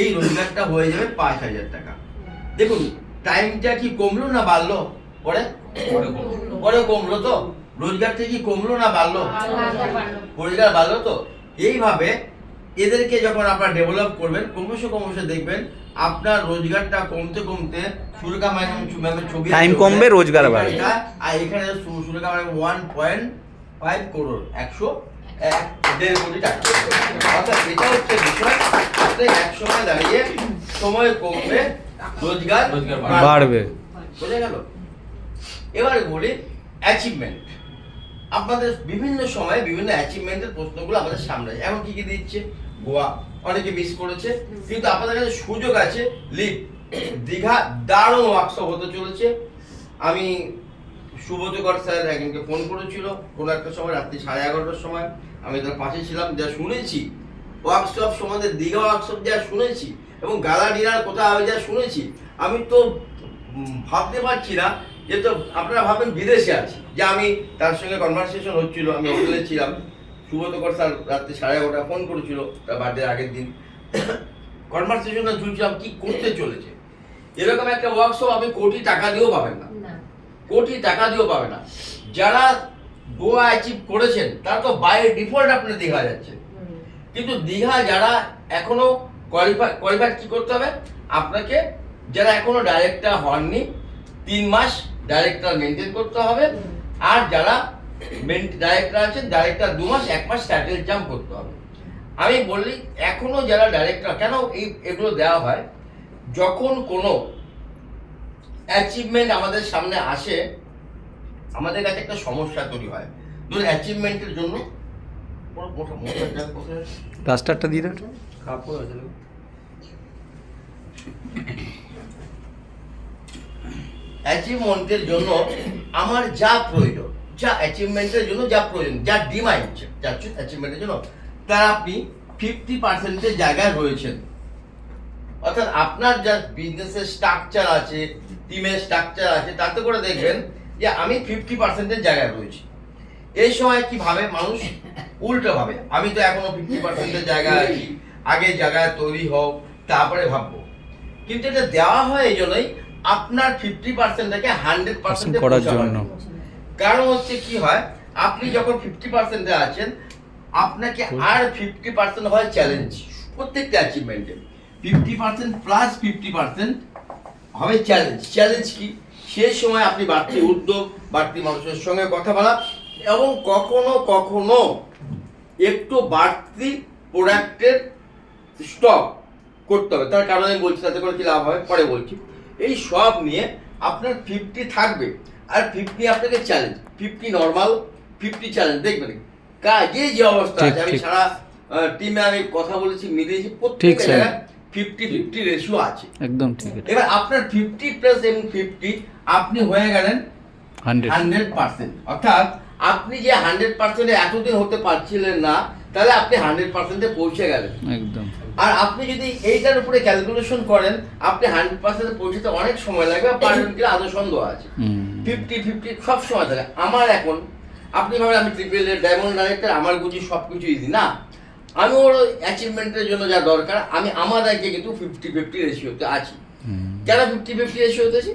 এই রোজগারটা হয়ে যাবে 5000 টাকা। দেখুন টাইমটা কি কমলো না বাড়লো? পরে কমলো তো, রোজগারটা কি কমলো না বাড়লো? রোজগার বাড়লো তো। এইভাবে এদেরকে যখন আপনারা ডেভেলপ করবেন, ক্রমশ দেখবেন আপনার রোজগারটা কমতে সুরেখা ম্যামের ছবি, টাইম কমবে, রোজগার বাড়বে। আর এখানে সুরেখা ম্যাম 1.5 করোড়, 1.5 কোটি টাকা। অর্থাৎ এটা হচ্ছে বিষয়, আপনি এক সময় দাঁড়িয়ে সময় কমবে, রোজগার বাড়বে। বোঝা গেল? এবারে বলি অ্যাচিভমেন্ট। আপনাদের বিভিন্ন সময়ে বিভিন্ন অ্যাচিভমেন্টের প্রশ্নগুলো আমাদের সামনে আছে। এখন কি দিচ্ছে? গোয়া অনেকে মিস করেছে, কিন্তু আপনাদের কাছে সুযোগ আছে। দীঘা দারুণ ওয়ার্কশপ হতে চলেছে। আমি সুব্রতকর স্যার একজনকে ফোন করেছিল কোনো একটা সময়, রাত্রি 11:30টার সময়, আমি তার পাশে ছিলাম। যা শুনেছি ওয়ার্কশপ সম্বন্ধে, দীঘা ওয়ার্কশপ যা শুনেছি, এবং গালা ডিনার কোথাও হবে যা শুনেছি, আমি তো ভাবতে পারছি না যে, তো আপনারা ভাবেন বিদেশে আছি, যে আমি তার সঙ্গে কনভারসেশন হচ্ছিল, আমি হোটেলে ছিলাম। সুব্রতকর স্যার রাত্রি 11:30 ফোন করেছিল, তার বার্থডের আগের দিন। কনভারসেশনটা শুনছিলাম কি করতে চলেছে। এরকম একটা ওয়ার্কশপ আপনি কোটি টাকা দিয়েও পাবেন না, কোটি টাকা দিয়েও পাবেন না। যারা গোয়া অ্যাচিভ করেছেন তারা তো বাই ডিফল্ট আপনি দীঘা যাচ্ছে, কিন্তু দীঘা যারা এখনো কোয়ালিফাইড কি করতে হবে আপনাকে? যারা এখনো ডাইরেক্টর হননি, 3 মাস ডাইরেক্টর মেনটেন করতে হবে। আর যারা ডাইরেক্টর আছেন, ডাইরেক্টর 2 মাস, 1 মাস টাইটেল জাম্প করতে হবে। আমি বলি এখনো যারা ডাইরেক্টর, কেন এগুলো দেওয়া হয়? যখন কোনো অ্যাচিভমেন্ট আমাদের সামনে আসে, আমাদের কাছে একটা সমস্যা তৈরি হয়। ধরুন অ্যাচিভমেন্টের জন্য ডাস্টারটা দিয়ে দাও। অ্যাচিভমেন্টের জন্য আমার যা প্রয়োজন, যা অ্যাচিভমেন্টের জন্য যা প্রয়োজন, যা ডিমান্ড যাচ্ছে অ্যাচিভমেন্টের জন্য, তার আপনি 50%-এর জায়গায় রয়েছেন। অর্থাৎ আপনার যা বিজনেসের স্ট্রাকচার আছে, টিমের স্ট্রাকচার আছে, তাতে করে দেখবেন যে আমি 50%-এর জায়গায় রয়েছি। এই সময় কি ভাবে মানুষ? উল্টো ভাবে, আমি তো এখনো 50%-এর জায়গায় আছি, আগে জায়গায় তৈরি হোক তারপরে ভাববো। কিন্তু এটা দেওয়া হয় এই জন্যই আপনার 50%টাকে 100% করার জন্য। কারণ হচ্ছে কি হয়, আপনি যখন 50%-এ আছেন, আপনাকে আর 50% হয় চ্যালেঞ্জ। প্রত্যেকটা অ্যাচিভমেন্টে 50% প্লাস 50% হবে চ্যালেঞ্জ। চ্যালেঞ্জ কি? সেই সময় আপনি বাড়তি উদ্যোগ, বাড়তি মানুষের সঙ্গে কথা বলা, এবং কখনো কখনো একটু বাড়তি প্রোডাক্টের স্টক করতে হবে। তার কারণে আমি বলছি, তাতে করে কি লাভ হয় পরে বলছি। এই সব নিয়ে আপনার 50 থাকবে, আর 50 আপনাকে চ্যালেঞ্জ, 50 নর্মাল, 50 চ্যালেঞ্জ। দেখবেন কাজে যে অবস্থা আছে, আমি সারা টিমে আমি কথা বলেছি, মিলিয়েছি, প্রত্যেক জায়গায় 50-50 রেশিও আছে। একদম ঠিক। এবার আপনার 50 প্লাস এবং 50 আপনি হয়ে গেলেন 100%। অর্থাৎ আপনি যে 100%-এ এতদিন হতে পারছিলেন না, তাহলে আপনি 100%-এ পৌঁছে গেলেন একদম। আর আপনি যদি এইটার উপরে ক্যালকুলেশন করেন, আপনি 100%-এ পৌঁছতে অনেক সময় লাগবে, পারবেন কিনা আদৌ সন্দেহ আছে। 50-50 সব সময় থাকে। আমার এখন আপনি ভাবেন আমি ট্রিপল এ ডায়মন্ড ডাইরেক্টর, আমার বুঝি সব কিছু ইজি না। আমি ওর অ্যাচিভমেন্টের জন্য যা দরকার, আমি আমার আগে কিন্তু 50-50 রেশিওতে আছি। কেন 50-50 রেশিওতে আছি?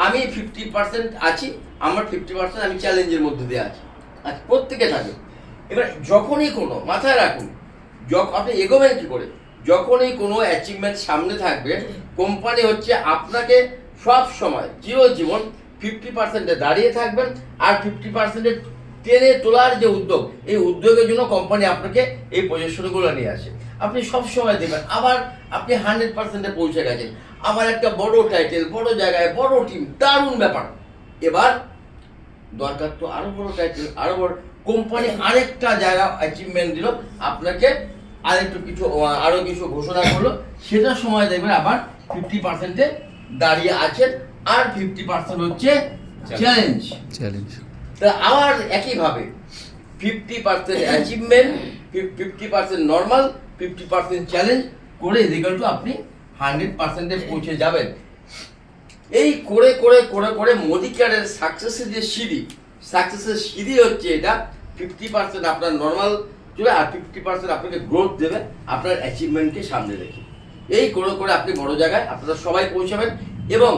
আমি 50% আছি, আমার 50% আমি চ্যালেঞ্জের মধ্যে দিয়ে আছি। আচ্ছা, প্রত্যেকে থাকে। এবার যখনই কোনো, মাথায় রাখুন, আপনি এগোবেন কি করে? যখনই কোনো অ্যাচিভমেন্ট সামনে থাকবে, কোম্পানি হচ্ছে আপনাকে সব সময় চিরজীবন 50%-এ দাঁড়িয়ে থাকবেন, আর 50%-এ টেনে তোলার যে উদ্যোগ, এই উদ্যোগের জন্য কোম্পানি আপনাকে এই পজিশনগুলো নিয়ে আসে। আপনি সব সময় দেবেন, আবার আপনি 100%-এ পৌঁছে গেছেন, আবার একটা বড় টাইটেল, বড় জায়গায়, বড় টিম, দারুণ ব্যাপার। এবার দরকার তো আরো বড় টাইটেল, আরো বড় কোম্পানি, আরেকটা জায়গা অ্যাচিভমেন্ট দিল আপনাকে, আরো কিছু ঘোষণা করলো, সেটা সময় দেখবেন আবার 50%-এ দাঁড়িয়ে আছেন, আর 50% হচ্ছে চ্যালেঞ্জ। তা আবার একইভাবে 50% অ্যাচিভমেন্ট, 50% নর্মাল, 50% চ্যালেঞ্জ করে ইকুয়াল টু আপনি 100%-এ পৌঁছে যাবেন। এই করে করে করে করে মোদিকারের সাকসেসের যে সিঁড়ি হচ্ছে এটা। 50% আপনার নর্মাল চলে, আর 50% আপনাকে গ্রোথ দেবে আপনার অ্যাচিভমেন্টকে সামনে রেখে। এই করে করে আপনি বড় জায়গায় আপনারা সবাই পৌঁছাবেন। এবং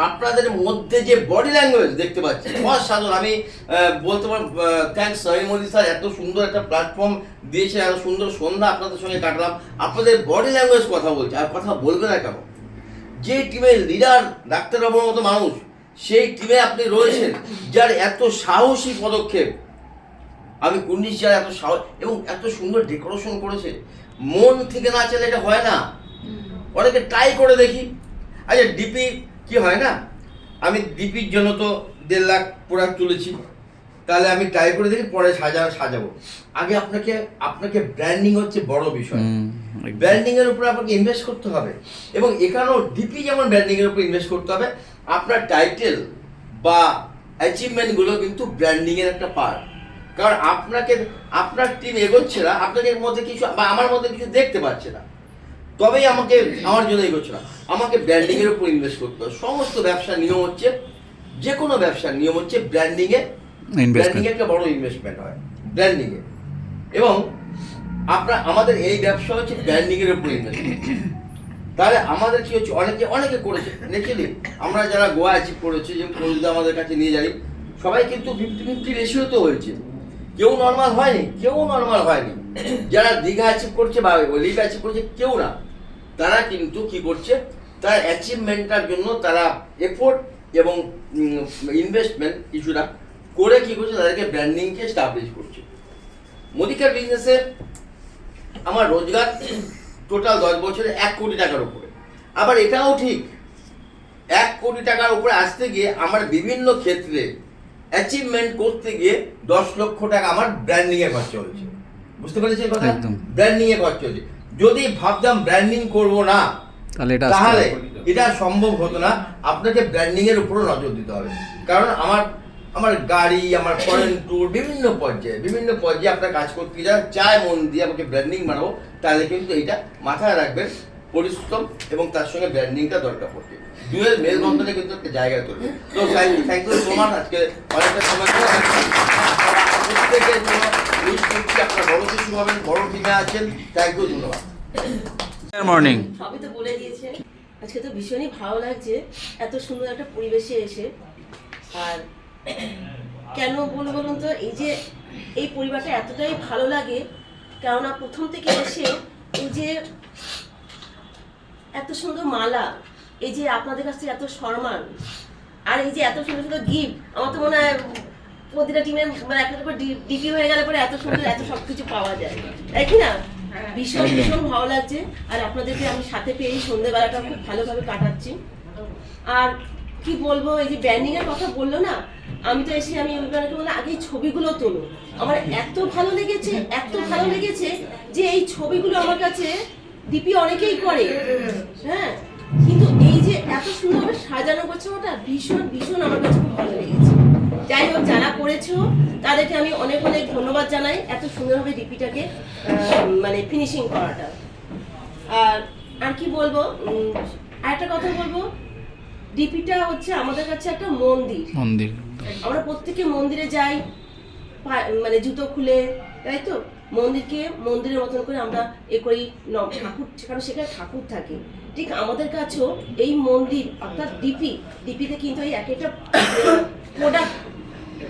আপনাদের মধ্যে যে বডি ল্যাঙ্গুয়েজ দেখতে পাচ্ছেন অসাধারণ। আমি বলতে পারব থ্যাঙ্কস নরেন্দ্র মোদী স্যার, এত সুন্দর একটা প্ল্যাটফর্ম দিয়েছে, এত সুন্দর সন্ধ্যা আপনাদের সঙ্গে কাটলাম। আপনাদের বডি ল্যাঙ্গুয়েজ কথা বলছে, আর কথা বলবে না কেন? যে টিমের লিডার ডাক্তারবাবুর মতো মানুষ, সেই টিমে আপনি রয়েছেন, যার এত সাহসী পদক্ষেপ, আমি কুন্ডিশ যার এত সাহস এবং এত সুন্দর ডেকোরেশন করেছে, মন থেকে না চাইলে এটা হয় না। অনেকে ট্রাই করে দেখি। আচ্ছা, ডিপি কি হয় না, আমি ডিপির জন্য তো 1.5 লাখ প্রোডাক্ট তুলেছি, তাহলে আমি ট্রাই করে দেখি, পরে সাজাবো। আগে আপনাকে ব্র্যান্ডিং হচ্ছে বড় বিষয়। ব্র্যান্ডিং এর উপর আপনাকে ইনভেস্ট করতে হবে, এবং এখানেও ডিপি যেমন ব্র্যান্ডিং এর উপর ইনভেস্ট করতে হবে, আপনার টাইটেল বা অ্যাচিভমেন্টগুলো কিন্তু ব্র্যান্ডিং এর একটা পার্ট। কারণ আপনার টিম এগোচ্ছে না, আপনাদের মধ্যে কিছু বা আমার মধ্যে কিছু দেখতে পাচ্ছে না, তবেই আমার জন্য এগোচ্ছে না। আমাকে ব্র্যান্ডিং এর উপর ইনভেস্ট করতে হবে। সমস্ত ব্যবসার নিয়ম হচ্ছে, যে কোনো ব্যবসার নিয়ম হচ্ছে ব্র্যান্ডিং এ একটা বড় ইনভেস্টমেন্ট হয় ব্র্যান্ডিং এ। এবং আমাদের এই ব্যবসা হচ্ছে ব্র্যান্ডিং এর উপর ইনভেস্টমেন্ট। তাহলে আমাদের কি হচ্ছে, অনেকে করেছে দেখলি, আমরা যারা গোয়া অ্যাচিভ করেছি, যে প্রযোজক আমাদের কাছে নিয়ে যাই, সবাই কিন্তু 50-50 রেশিওতে হয়েছে। কেউ নর্মাল হয়নি। যারা দীঘা অ্যাচিভ করছে বা লিভ অ্যাচিভ করছে, কেউ না। তারা কিন্তু কি করছে, তার অ্যাচিভমেন্টটার জন্য তারা এফোর্ট এবং ইনভেস্টমেন্ট কিছুটা করে কি করছে, তাদেরকে ব্র্যান্ডিংকে এস্টাবলিশ করছে। মোদিকার বিজনেসে আমার রোজগার টোটাল 10 বছরে 1 কোটি টাকার উপরে। আবার এটাও ঠিক, 1 কোটি টাকার উপরে আসতে গিয়ে আমার বিভিন্ন ক্ষেত্রে অ্যাচিভমেন্ট করতে গিয়ে 10 লক্ষ টাকা আমার ব্র্যান্ডিং এ খরচা হয়েছে। বুঝতে পেরেছেন কথা? ব্র্যান্ডিং এ খরচা হয়েছে। যদি ভাবতাম ব্র্যান্ডিং করব না, তাহলে এটা তাহলে এটা সম্ভব হতো না। আপনাকে ব্র্যান্ডিং এর উপরও নজর দিতে হবে, কারণ আমার গাড়ি, আমার ফরেন ট্যুর, বিভিন্ন পর্যায়ে আপনার কাজ করতে যারা চায় মন দিয়ে আমাকে ব্র্যান্ডিং বানাবো, তাহলে কিন্তু এইটা মাথায় রাখবেন, পরিশ্রম এবং তার সঙ্গে ব্র্যান্ডিংটা দরকার পড়বে। দুয়ের মেলবন্ধনে কিন্তু একটা জায়গা তুলবে। তো থ্যাংক ইউ সো মাচ, আজকে অনেকটা সময় প্রত্যেকের জন্য উইশ করছি, আপনার বড় কিছু হবেন, বড় টিমে আছেন। থ্যাংক ইউ, ধন্যবাদ। মর্নিং। সবই তো বলে দিয়েছে। আজকে তো ভীষণই ভালো লাগছে এত সুন্দর একটা পরিবেশে এসে। আর কেন বলুন তো, এই পরিবারটা এতটাই ভালো লাগে, কেননা প্রথম থেকে এসে এই যে এত সুন্দর মালা, এই যে আপনাদের কাছ থেকে এত সম্মান, আর এই যে এত সুন্দর সুন্দর গিফট, আমার তো মনে হয় প্রতিটা টিমের মানে একটা করে ডিপি হয়ে গেলে পরে এত সুন্দর এত সবকিছু পাওয়া যায়, তাই কি না? ভীষণ ভীষণ ভালো লাগছে। আর আপনাদেরকে আমি সাথে পেয়ে এই সন্ধ্যেবেলাটা খুব ভালোভাবে কাটাচ্ছি। আর কি বলবো, এই যে ব্র্যান্ডিং এর কথা বললো না, আমি তো এসে আমি ওনাকে বললাম আগে এই ছবিগুলো তোলো। আমার এত ভালো লেগেছে যে এই ছবিগুলো আমার কাছে ডিপি অনেকেই করে, হ্যাঁ, কিন্তু এই যে এত সুন্দরভাবে সাজানো গোছানোটা ভীষণ ভীষণ আমার কাছে খুব ভালো লেগেছে। যাই হোক, যারা করেছো তাদেরকে আমি অনেক অনেক ধন্যবাদ জানাই, এত সুন্দরভাবে ডিপিটাকে মানে ফিনিশিং করাটা। আর কি বলবো, আর একটা কথা বলবো, ডিপিটা হচ্ছে আমাদের কাছে একটা মন্দির। আমরা প্রত্যেকে মন্দিরে যাই, মানে জুতো খুলে, তাই তো, মন্দিরের মতন করে আমরা এ করি, ঠাকুর, কারণ সেখানে ঠাকুর থাকে। ঠিক আমাদের কাছেও এই মন্দির অর্থাৎ ডিপিতে কিন্তু এই এক একটা প্রোডাক্ট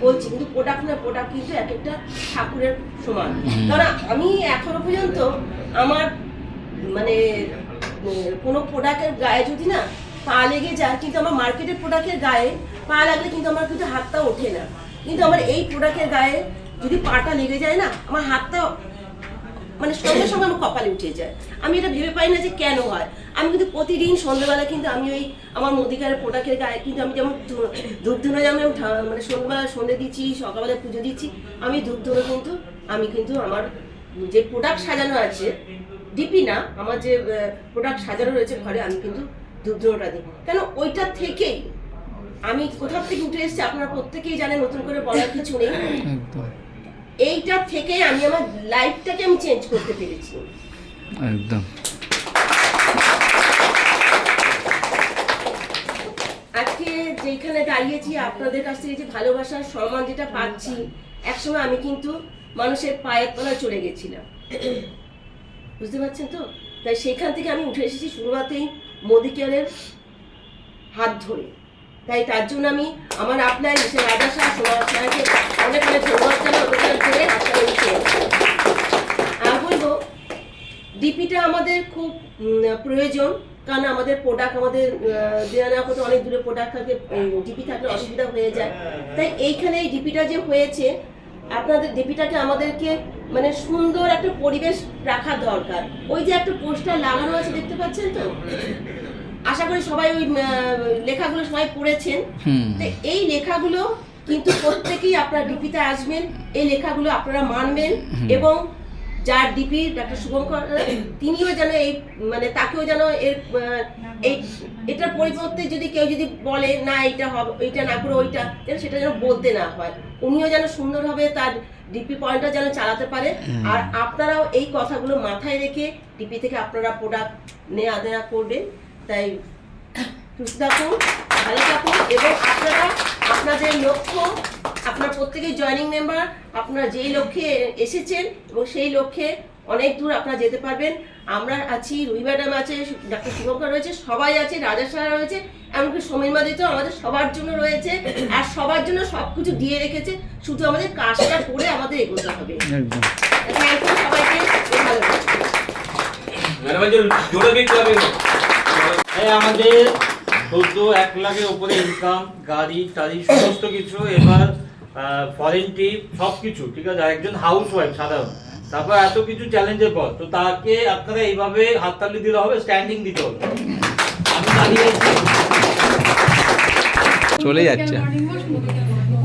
বলছি, কিন্তু প্রোডাক্ট কিন্তু এক একটা ঠাকুরের সমান। কারণ আমি এখনো পর্যন্ত আমার মানে কোনো প্রোডাক্টের গায়ে যদি না পা লেগে যায়, কিন্তু আমার মার্কেটের প্রোডাক্টের গায়ে পা লাগলে কিন্তু আমার কিন্তু হাতটা ওঠে না, কিন্তু আমার এই প্রোডাক্টের গায়ে যদি পাটা লেগে যায় না, আমার হাতটা মানে সঙ্গে সঙ্গে আমার কপালে উঠে যায়। আমি এটা ভেবে পাই না যে কেন হয়। আমি কিন্তু প্রতিদিন সন্ধ্যাবেলা কিন্তু আমি ওই আমার মুদিখানার প্রোডাক্টের গায়ে কিন্তু আমি যেমন ধূপ ধুনো, যেমন মানে সন্ধ্যাবেলা সন্ধ্যে দিচ্ছি, সকালবেলা পুজো দিচ্ছি, আমি ধূপ ধুনো আমি কিন্তু আমার যে প্রোডাক্ট সাজানো আছে, ডিপি না, আমার যে প্রোডাক্ট সাজানো রয়েছে ঘরে, আমি কিন্তু ধূপ ধুনোটা দিই। কেন, ওইটার থেকেই আমি কোথাও থেকে উঠে এসেছি, আপনারা প্রত্যেকেই জানেন, নতুন করে বলার কিছু নেই। এইটার থেকে আমি আমার লাইফটাকে আমি চেঞ্জ করতে পেরেছি একদম। আজকে যেখানে দাঁড়িয়েছি, আপনাদের কাছ থেকে যে ভালোবাসার সম্মান যেটা পাচ্ছি, একসময় আমি কিন্তু মানুষের পায়ের তলায় চলে গেছিলাম, বুঝতে পারছেন তো? তাই সেখান থেকে আমি উঠে এসেছি শুরুতেই মোদি কেয়ারের হাত ধরে। তাই তার জন্য আমি আমার আপনার রাজা শাহ সোনাকে অনেক অনেক ধন্যবাদ জানাই। আর বলবো, ডিপিটা আমাদের খুব প্রয়োজন, কারণ আমাদের প্রোডাক্ট আমাদের দেওয়া নেওয়া করতে অনেক দূরে প্রোডাক্ট থাকে, ডিপি থাকলে অসুবিধা হয়ে যায়। তাই এইখানে এই ডিপিটা যে হয়েছে, আপনাদের ডিপিটাকে আমাদেরকে মানে সুন্দর একটা পরিবেশ রাখা দরকার। ওই যে একটা পোস্টার লাগানো আছে, দেখতে পাচ্ছেন তো? আশা করি সবাই ওই লেখাগুলো সবাই পড়েছেন। এই লেখাগুলো কিন্তু প্রত্যেকেই আপনারা ডিপিতে আসবেন, এই লেখাগুলো আপনারা মানবেন, এবং যার ডিপি ডাক্তার শুভঙ্কর, তিনিও যেন এই মানে তাকেও যেন এটার পরিবর্তে যদি কেউ যদি বলে না এইটা হবে, এইটা না করে ওইটা, সেটা যেন বলতে না হয়। উনিও যেন সুন্দরভাবে তার ডিপি পয়েন্টটা যেন চালাতে পারে। আর আপনারাও এই কথাগুলো মাথায় রেখে ডিপি থেকে আপনারা প্রোডাক্ট নেওয়া দেওয়া করবেন। তাই সুস্থ থাকুন, ভালো থাকুন, এবং আপনারা আপনাদের লক্ষ্য, আপনার প্রত্যেকেই জয়েনিং মেম্বার, আপনারা যেই লক্ষ্যে এসেছেন এবং সেই লক্ষ্যে অনেক দূর আপনারা যেতে পারবেন। আমরা আছি, রুই ম্যাডাম আছে, ডাক্তার শুভঙ্কর রয়েছে, সবাই আছে, রাজা সাহা রয়েছে, এমনকি সমীর মাদিত আমাদের সবার জন্য রয়েছে। আর সবার জন্য সবকিছু দিয়ে রেখেছে, শুধু আমাদের কাজটা করে আমাদের এগোতে হবে। সবাইকে আমাদের ১৪ লাখের উপরে ইনকাম, গাড়ি টাড়ি সমস্ত কিছু, এবার ফরেন ট্রিপ সবকিছু, ঠিক আছে। একজন হাউস ওয়াইফ সাধারণ, তারপর এত কিছু চ্যালেঞ্জের পর, তো তাকে আপনারা এইভাবে হাততালি দিতে হবে, স্ট্যান্ডিং দিতে হবে। আমি দাঁড়িয়ে চলে যাচ্ছে।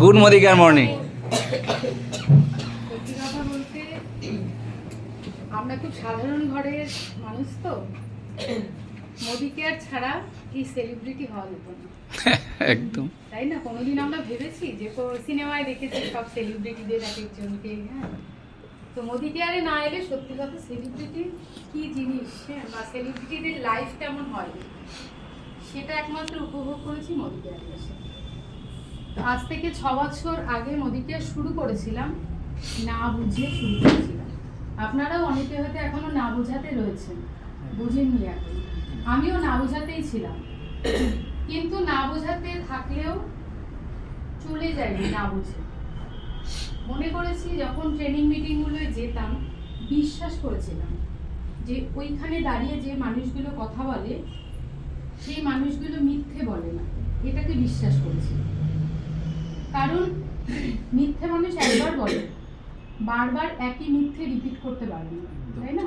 গুড মোদিকার মর্নিং। সত্যি কথা বলতে আমরা খুব সাধারণ ঘরের মানুষ তো, মোদি কেয়ার ছাড়া এই সেলিব্রিটি হওয়া যেত না, একদম তাই না? কোনোদিন আমরা ভেবেছি যে সিনেমায় দেখেছি সব সেলিব্রিটিদের এক একজনকে, হ্যাঁ, তো মোদি কেয়ারে না এলে সত্যি কথা সেলিব্রিটি কি জিনিস, হ্যাঁ, বা সেলিব্রিটিদের লাইফ কেমন হয় সেটা একমাত্র উপভোগ করেছি মোদি কেয়ারে এসে। তো আজ থেকে 6 বছর আগে মোদি কেয়ার শুরু করেছিলাম, না বুঝিয়ে শুরু করেছিলাম। আপনারাও অনেকে হয়তো এখনো না বোঝাতে রয়েছেন, বুঝেননি এখন। আমিও না বোঝাতেই ছিলাম, কিন্তু না বোঝাতে থাকলেও চলে যায়নি না বুঝে। মনে করেছি যখন ট্রেনিং মিটিংগুলোয় যেতাম, বিশ্বাস করেছিলাম যে ওইখানে দাঁড়িয়ে যে মানুষগুলো কথা বলে সেই মানুষগুলো মিথ্যে বলে না, এটাকে বিশ্বাস করেছি। কারণ মিথ্যে মানুষ একবার বলে, বারবার একই মিথ্যে রিপিট করতে পারবে না, তাই না?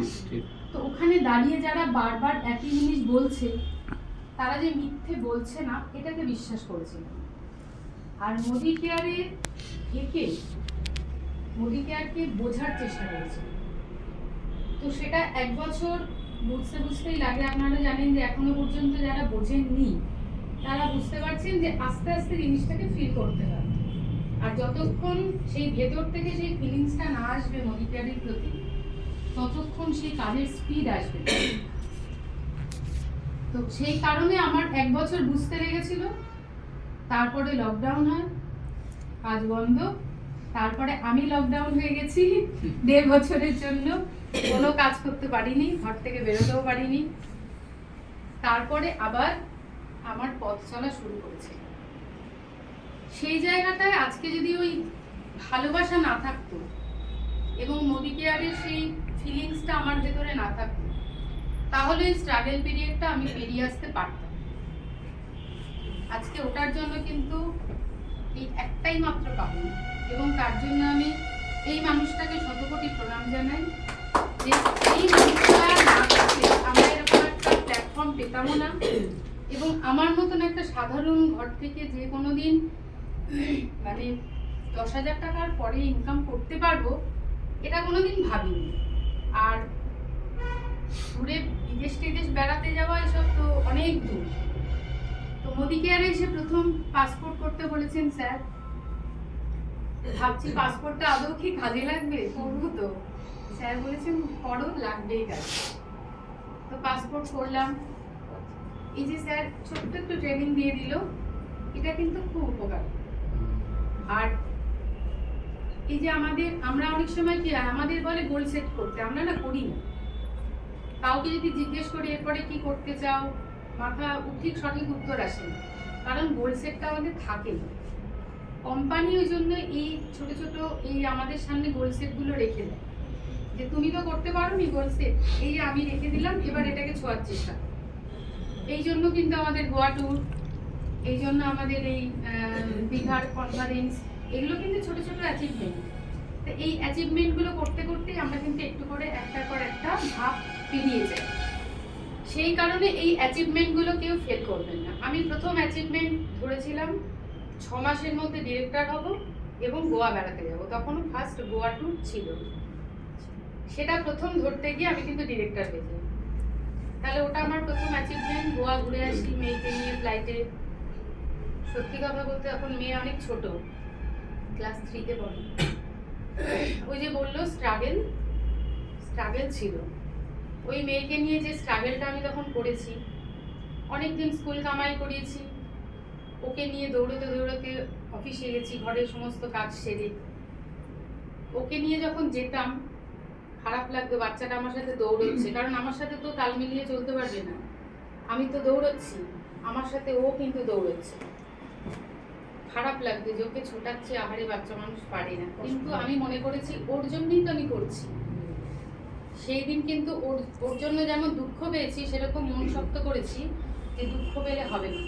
তো ওখানে দাঁড়িয়ে যারা বারবার একই জিনিস বলছে তারা যে মিথ্যে বলছে না এটাকে বিশ্বাস করেছিলাম। আর মোদি কেয়ারে থেকে মোদি কেয়ারকে বোঝার চেষ্টা করেছি। তো সেটা 1 বছর বুঝতে বুঝতেই লাগে। আপনারা জানেন যে এখনো পর্যন্ত যারা বোঝেননি তারা বুঝতে পারছেন যে আস্তে আস্তে জিনিসটাকে ফিল করতে হয়। আর যতক্ষণ সেই ভেতর থেকে সেই ফিলিংসটা না আসবে মোদি কেয়ারের প্রতি, ততক্ষণ সেই কাজের স্পিড আসবে। তো সেই কারণে আমার 1 বছর বুঝতে লেগেছিল। তারপরে লকডাউন হয়, কাজ বন্ধ, তারপরে আমি লকডাউন হয়ে গেছি 1.5 বছরের জন্য, কোনো কাজ করতে পারিনি, ঘর থেকে বেরোতেও পারিনি। তারপরে আবার আমার পথ চলা শুরু করেছে। সেই জায়গাটায় আজকে যদি ওই ভালোবাসা না থাকতো এবং মোদি কেয়ারের সেই ফিলিংসটা আমার ভেতরে না থাকতো, তাহলে এই স্ট্রাগল পিরিয়ডটা আমি পেরিয়ে আসতে পারতাম। আজকে ওটার জন্য কিন্তু এই একটাই মাত্র কারণ, এবং তার জন্য আমি এই মানুষটাকে শতকোটি প্রণাম জানাই যে এই মানুষটা না থাকলে আমরা এরকম একটা প্ল্যাটফর্ম পেতামও না। এবং আমার মতন একটা সাধারণ ঘর থেকে যে কোনোদিন মানে 10,000 টাকার পরে ইনকাম করতে পারবো এটা কোনোদিন ভাবিনি। আর দূরে বিদেশ টিদেশ বেড়াতে যাওয়া এসব তো অনেক দূর। তো মোদি কেয়ারে এসে প্রথম পাসপোর্ট করতে বলেছেন স্যার, ভাবছি পাসপোর্টটা আদৌ কি কাজে লাগবে, করবো তো। স্যার বলেছেন করো, লাগবেই কাজে। তো পাসপোর্ট করলাম। এই যে স্যার ছোট্ট একটু ট্রেনিং দিয়ে দিল, এটা কিন্তু খুব উপকার। আর এই যে আমরা অনেক সময় কি হয়, আমাদের বলে গোল সেট করতে, আমরা না করি না। কাউকে যদি জিজ্ঞেস করি এরপরে কি করতে চাও, মাথা ঠিক সঠিক উত্তর আসে না, কারণ গোল সেটটা আমাদের থাকে না। কোম্পানি ওই জন্য এই ছোট ছোট এই আমাদের সামনে গোল সেটগুলো রেখে দেয় যে তুমি তো করতে পারো নি গোল সেট, এই আমি রেখে দিলাম, এবার এটাকে ছোঁয়ার চেষ্টা। এই জন্য কিন্তু আমাদের গোয়া ট্যুর, এই জন্য আমাদের এই দীঘার কনফারেন্স, এগুলো কিন্তু ছোট ছোট অ্যাচিভমেন্ট। তো এই অ্যাচিভমেন্টগুলো করতে করতেই আমরা কিন্তু একটু করে একটার পর একটা ধাপ পেরিয়ে যাই। সেই কারণে এই অ্যাচিভমেন্টগুলো কেউ ফেল করবেন না। আমি প্রথম অ্যাচিভমেন্ট ধরেছিলাম 6 মাসের মধ্যে ডিরেক্টর হব এবং গোয়া বেড়াতে যাব। তখনও ফার্স্ট গোয়া ট্যুর ছিল, সেটা প্রথম ধরতে গিয়ে আমি কিন্তু ডিরেক্টর হয়ে যাই। তাহলে ওটা আমার প্রথম অ্যাচিভমেন্ট। গোয়া ঘুরে আসি মেয়েকে নিয়ে ফ্লাইটে। সত্যি কথা বলতে এখন মেয়ে অনেক ছোট, ক্লাস 3-তে পড়ে। ওই যে বললো স্ট্রাগল ছিল, ওই মেয়েকে নিয়ে যে স্ট্রাগলটা আমি তখন করেছি, অনেকদিন স্কুল কামাই করিয়েছি, ওকে নিয়ে দৌড়তে দৌড়তে অফিসে গেছি, ঘরের সমস্ত কাজ সেরে। ওকে নিয়ে যখন যেতাম খারাপ লাগতো, বাচ্চাটা আমার সাথে দৌড়চ্ছে, কারণ আমার সাথে তো তাল মিলিয়ে চলতে পারবে না। আমি তো দৌড়চ্ছি, আমার সাথে ও কিন্তু দৌড়চ্ছে। খারাপ লাগবে যে ওকে ছোটাচ্ছে, আহারে বাচ্চা মানুষ পারে না। কিন্তু আমি মনে করেছি ওর জন্যই তো আমি করছি। সেই দিন কিন্তু ওর জন্য যেমন দুঃখ পেয়েছি, সেরকম মন শক্ত করেছি যে দুঃখ পেলে হবে না,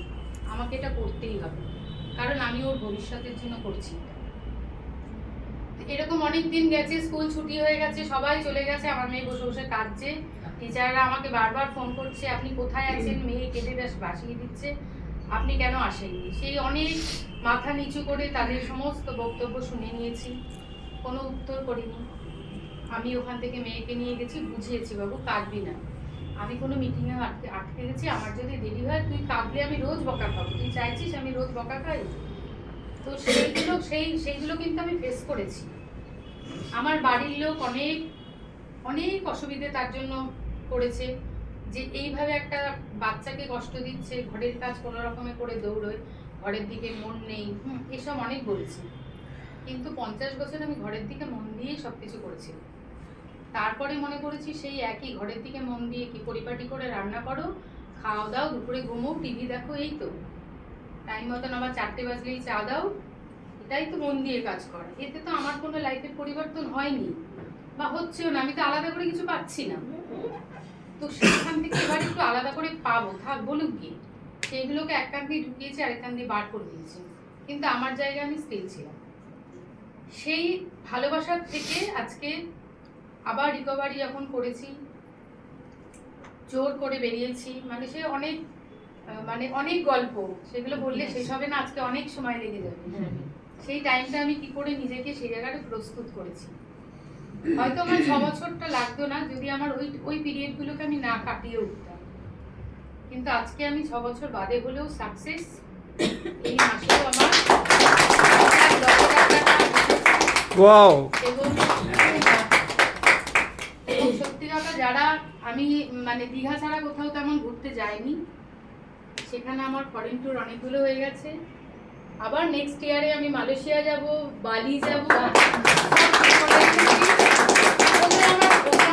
আমাকে এটা করতেই হবে, কারণ আমি ওর ভবিষ্যতের জন্য করছি। এরকম অনেক দিন গেছে, স্কুল ছুটি হয়ে গেছে, সবাই চলে গেছে, আমার মেয়ে বসে বসে কাঁদছে। টিচাররা আমাকে বারবার ফোন করছে, আপনি কোথায় আছেন? মেয়ে কেঁদে বেশ বাসিয়ে দিচ্ছে, আপনি কেন আসেননি? সেই অনেক মাথা নিচু করে তাদের সমস্ত বক্তব্য শুনে নিয়েছি, কোনো উত্তর করিনি। আমি ওখান থেকে মেয়েকে নিয়ে গেছি, বুঝিয়েছি বাবু কাঁদবি না, আমি কোনো মিটিংয়ে আটকে গেছি, আমার যদি দেরি হয় তুই কাঁদলে আমি রোজ বকা খাবো, তুই চাইছিস আমি রোজ বকা খাই? তো সেইগুলো কিন্তু আমি ফেস করেছি। আমার বাড়ির লোক অনেক অনেক অসুবিধে তার জন্য করেছে, যে এইভাবে একটা বাচ্চাকে কষ্ট দিচ্ছে, ঘরের কাজ কোনো রকমে করে দৌড়োয়, ঘরের দিকে মন নেই, এসব অনেক বলেছে। কিন্তু 50 বছর আমি ঘরের দিকে মন দিয়েই সব কিছু করেছি। তারপরে মনে করেছি সেই একই ঘরের দিকে মন দিয়ে কি পরিপাটি করে রান্না করো, খাও দাও, দুপুরে ঘুমো, টিভি দেখো, এই তো টাইম মতন আবার 4টে বাজলেই চা দাও, এটাই তো মন দিয়ে কাজ করা। এতে তো আমার কোনো লাইফের পরিবর্তন হয়নি বা হচ্ছেও না, আমি তো আলাদা করে কিছু পাচ্ছি না। তো সেখান থেকে এবার একটু আলাদা করে পাবো, থাক বলুক গিয়ে, সেইগুলোকে এক কান দিয়ে ঢুকিয়েছি আর এক কান দিয়ে বার করে দিয়েছি, কিন্তু আমার জায়গায় আমি স্থির ছিলাম। সেই ভালোবাসার থেকে আজকে আবার রিকভারি যখন করেছি, জোর করে বেরিয়েছি, মানে সে অনেক গল্প, সেগুলো বললে শেষ হবে না, আজকে অনেক সময় লেগে যাবে। সেই টাইমটা আমি কি করে নিজেকে সেই জায়গাটা প্রস্তুত করেছি। হয়তো আমার 6 বছরটা লাগতো না যদি আমার ওই পিরিয়ডগুলোকে আমি না কাটিয়ে উঠতাম, কিন্তু আজকে আমি 6 বছর বাদে হলেও সাকসেস। এই মাসেও আমার ওয়াও, এবং সত্যি কথা, যারা আমি মানে দীঘা ছাড়া কোথাও তেমন ঘুরতে যাইনি, সেখানে আমার ফরেন ট্যুর অনেকগুলো হয়ে গেছে। আবার নেক্সট ইয়ারে আমি মালয়েশিয়া যাব, বালি যাব,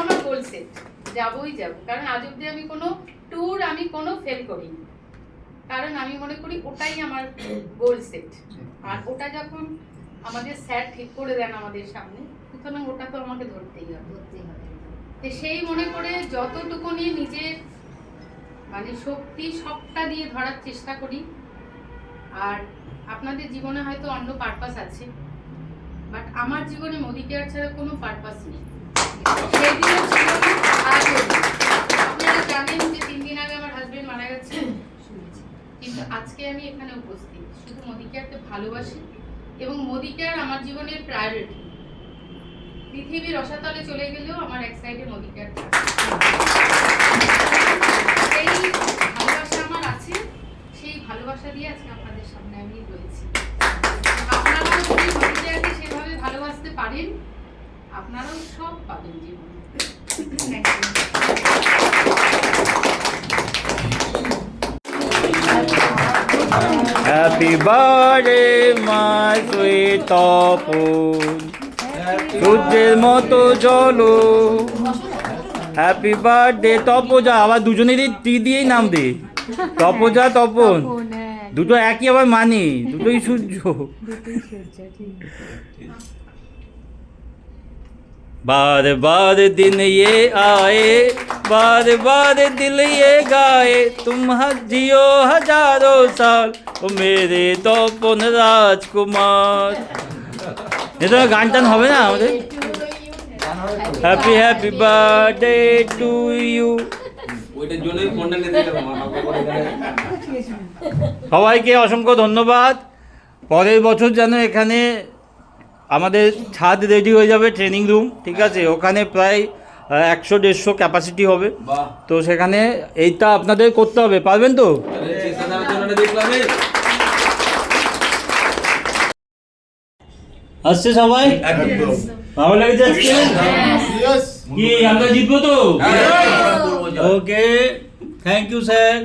আমার গোল সেট, যাবই যাব। কারণ আজ অব্দি আমি কোনো ট্যুর ফেল করিনি, কারণ আমি মনে করি ওটাই আমার গোল সেট। আর ওটা যখন আমাদের স্যার ঠিক করে দেন আমাদের সামনে, সুতরাং ওটা তো আমাকে ধরতেই হবে। তো সেই মনে করে যতটুকুনি নিজের মানে শক্তি সবটা দিয়ে ধরার চেষ্টা করি। আর আপনাদের জীবনে হয়তো অন্য পারপাস আছে, বাট আমার জীবনে মোদি কেয়ার ছাড়া কোনো পারপাস নেই। সেদিনও ছিল না, আজও নেই। আপনারা জানেন যে 3 দিন আগে আমার হাজবেন্ড মারা গেছে, কিন্তু আজকে আমি এখানে উপস্থিত শুধু মোদি কেয়ারকে ভালোবাসি, এবং মোদি কেয়ার আমার জীবনের প্রায়োরিটি। পৃথিবীর রসাতলে চলে গেলেও আমার এক সাইডে মোদি কেয়ার থাকে। সেই ভালোবাসা আমার আছে, সেই ভালোবাসা দিয়ে আজকে আপনাদের সামনে আমি রয়েছি। আপনারাও যদি মোদি কেয়ারকে সেভাবে ভালোবাসতে পারেন, আপনারাও সব পাবেন জীবনে। Happy birthday my sweet Tapan, সূর্যের মতো চলো। হ্যাপি বার্থডে তপজা, আবার দুজনেরই টি দিয়েই নাম দে, তপজা তপন, দুটো একই আবার মানে, দুটোই সূর্য। बार बार दिन ये आए, बार बार दिल ये गाए, तुम जियो हजारों साल ओ मेरे तपन राजकुमार। ये तो गान टान হবে না আমাদের? Happy happy birthday to you. ওইটার জন্যই ফোনটা নিতে গেলাম। সবাইকে অসংখ্য ধন্যবাদ। পরের বছর যেন এখানে আমাদের ছাদ রেডি হয়ে যাবে, ট্রেনিং রুম, ঠিক আছে, ওখানে প্রায় 100-150 ক্যাপাসিটি হবে। তো সেখানে এইটা আপনাদের করতে হবে, পারবেন তো? আসছে সবাই, ভালো লেগেছে আজকে? কি আমরা জিতবো তো? ওকে, থ্যাংক ইউ স্যার।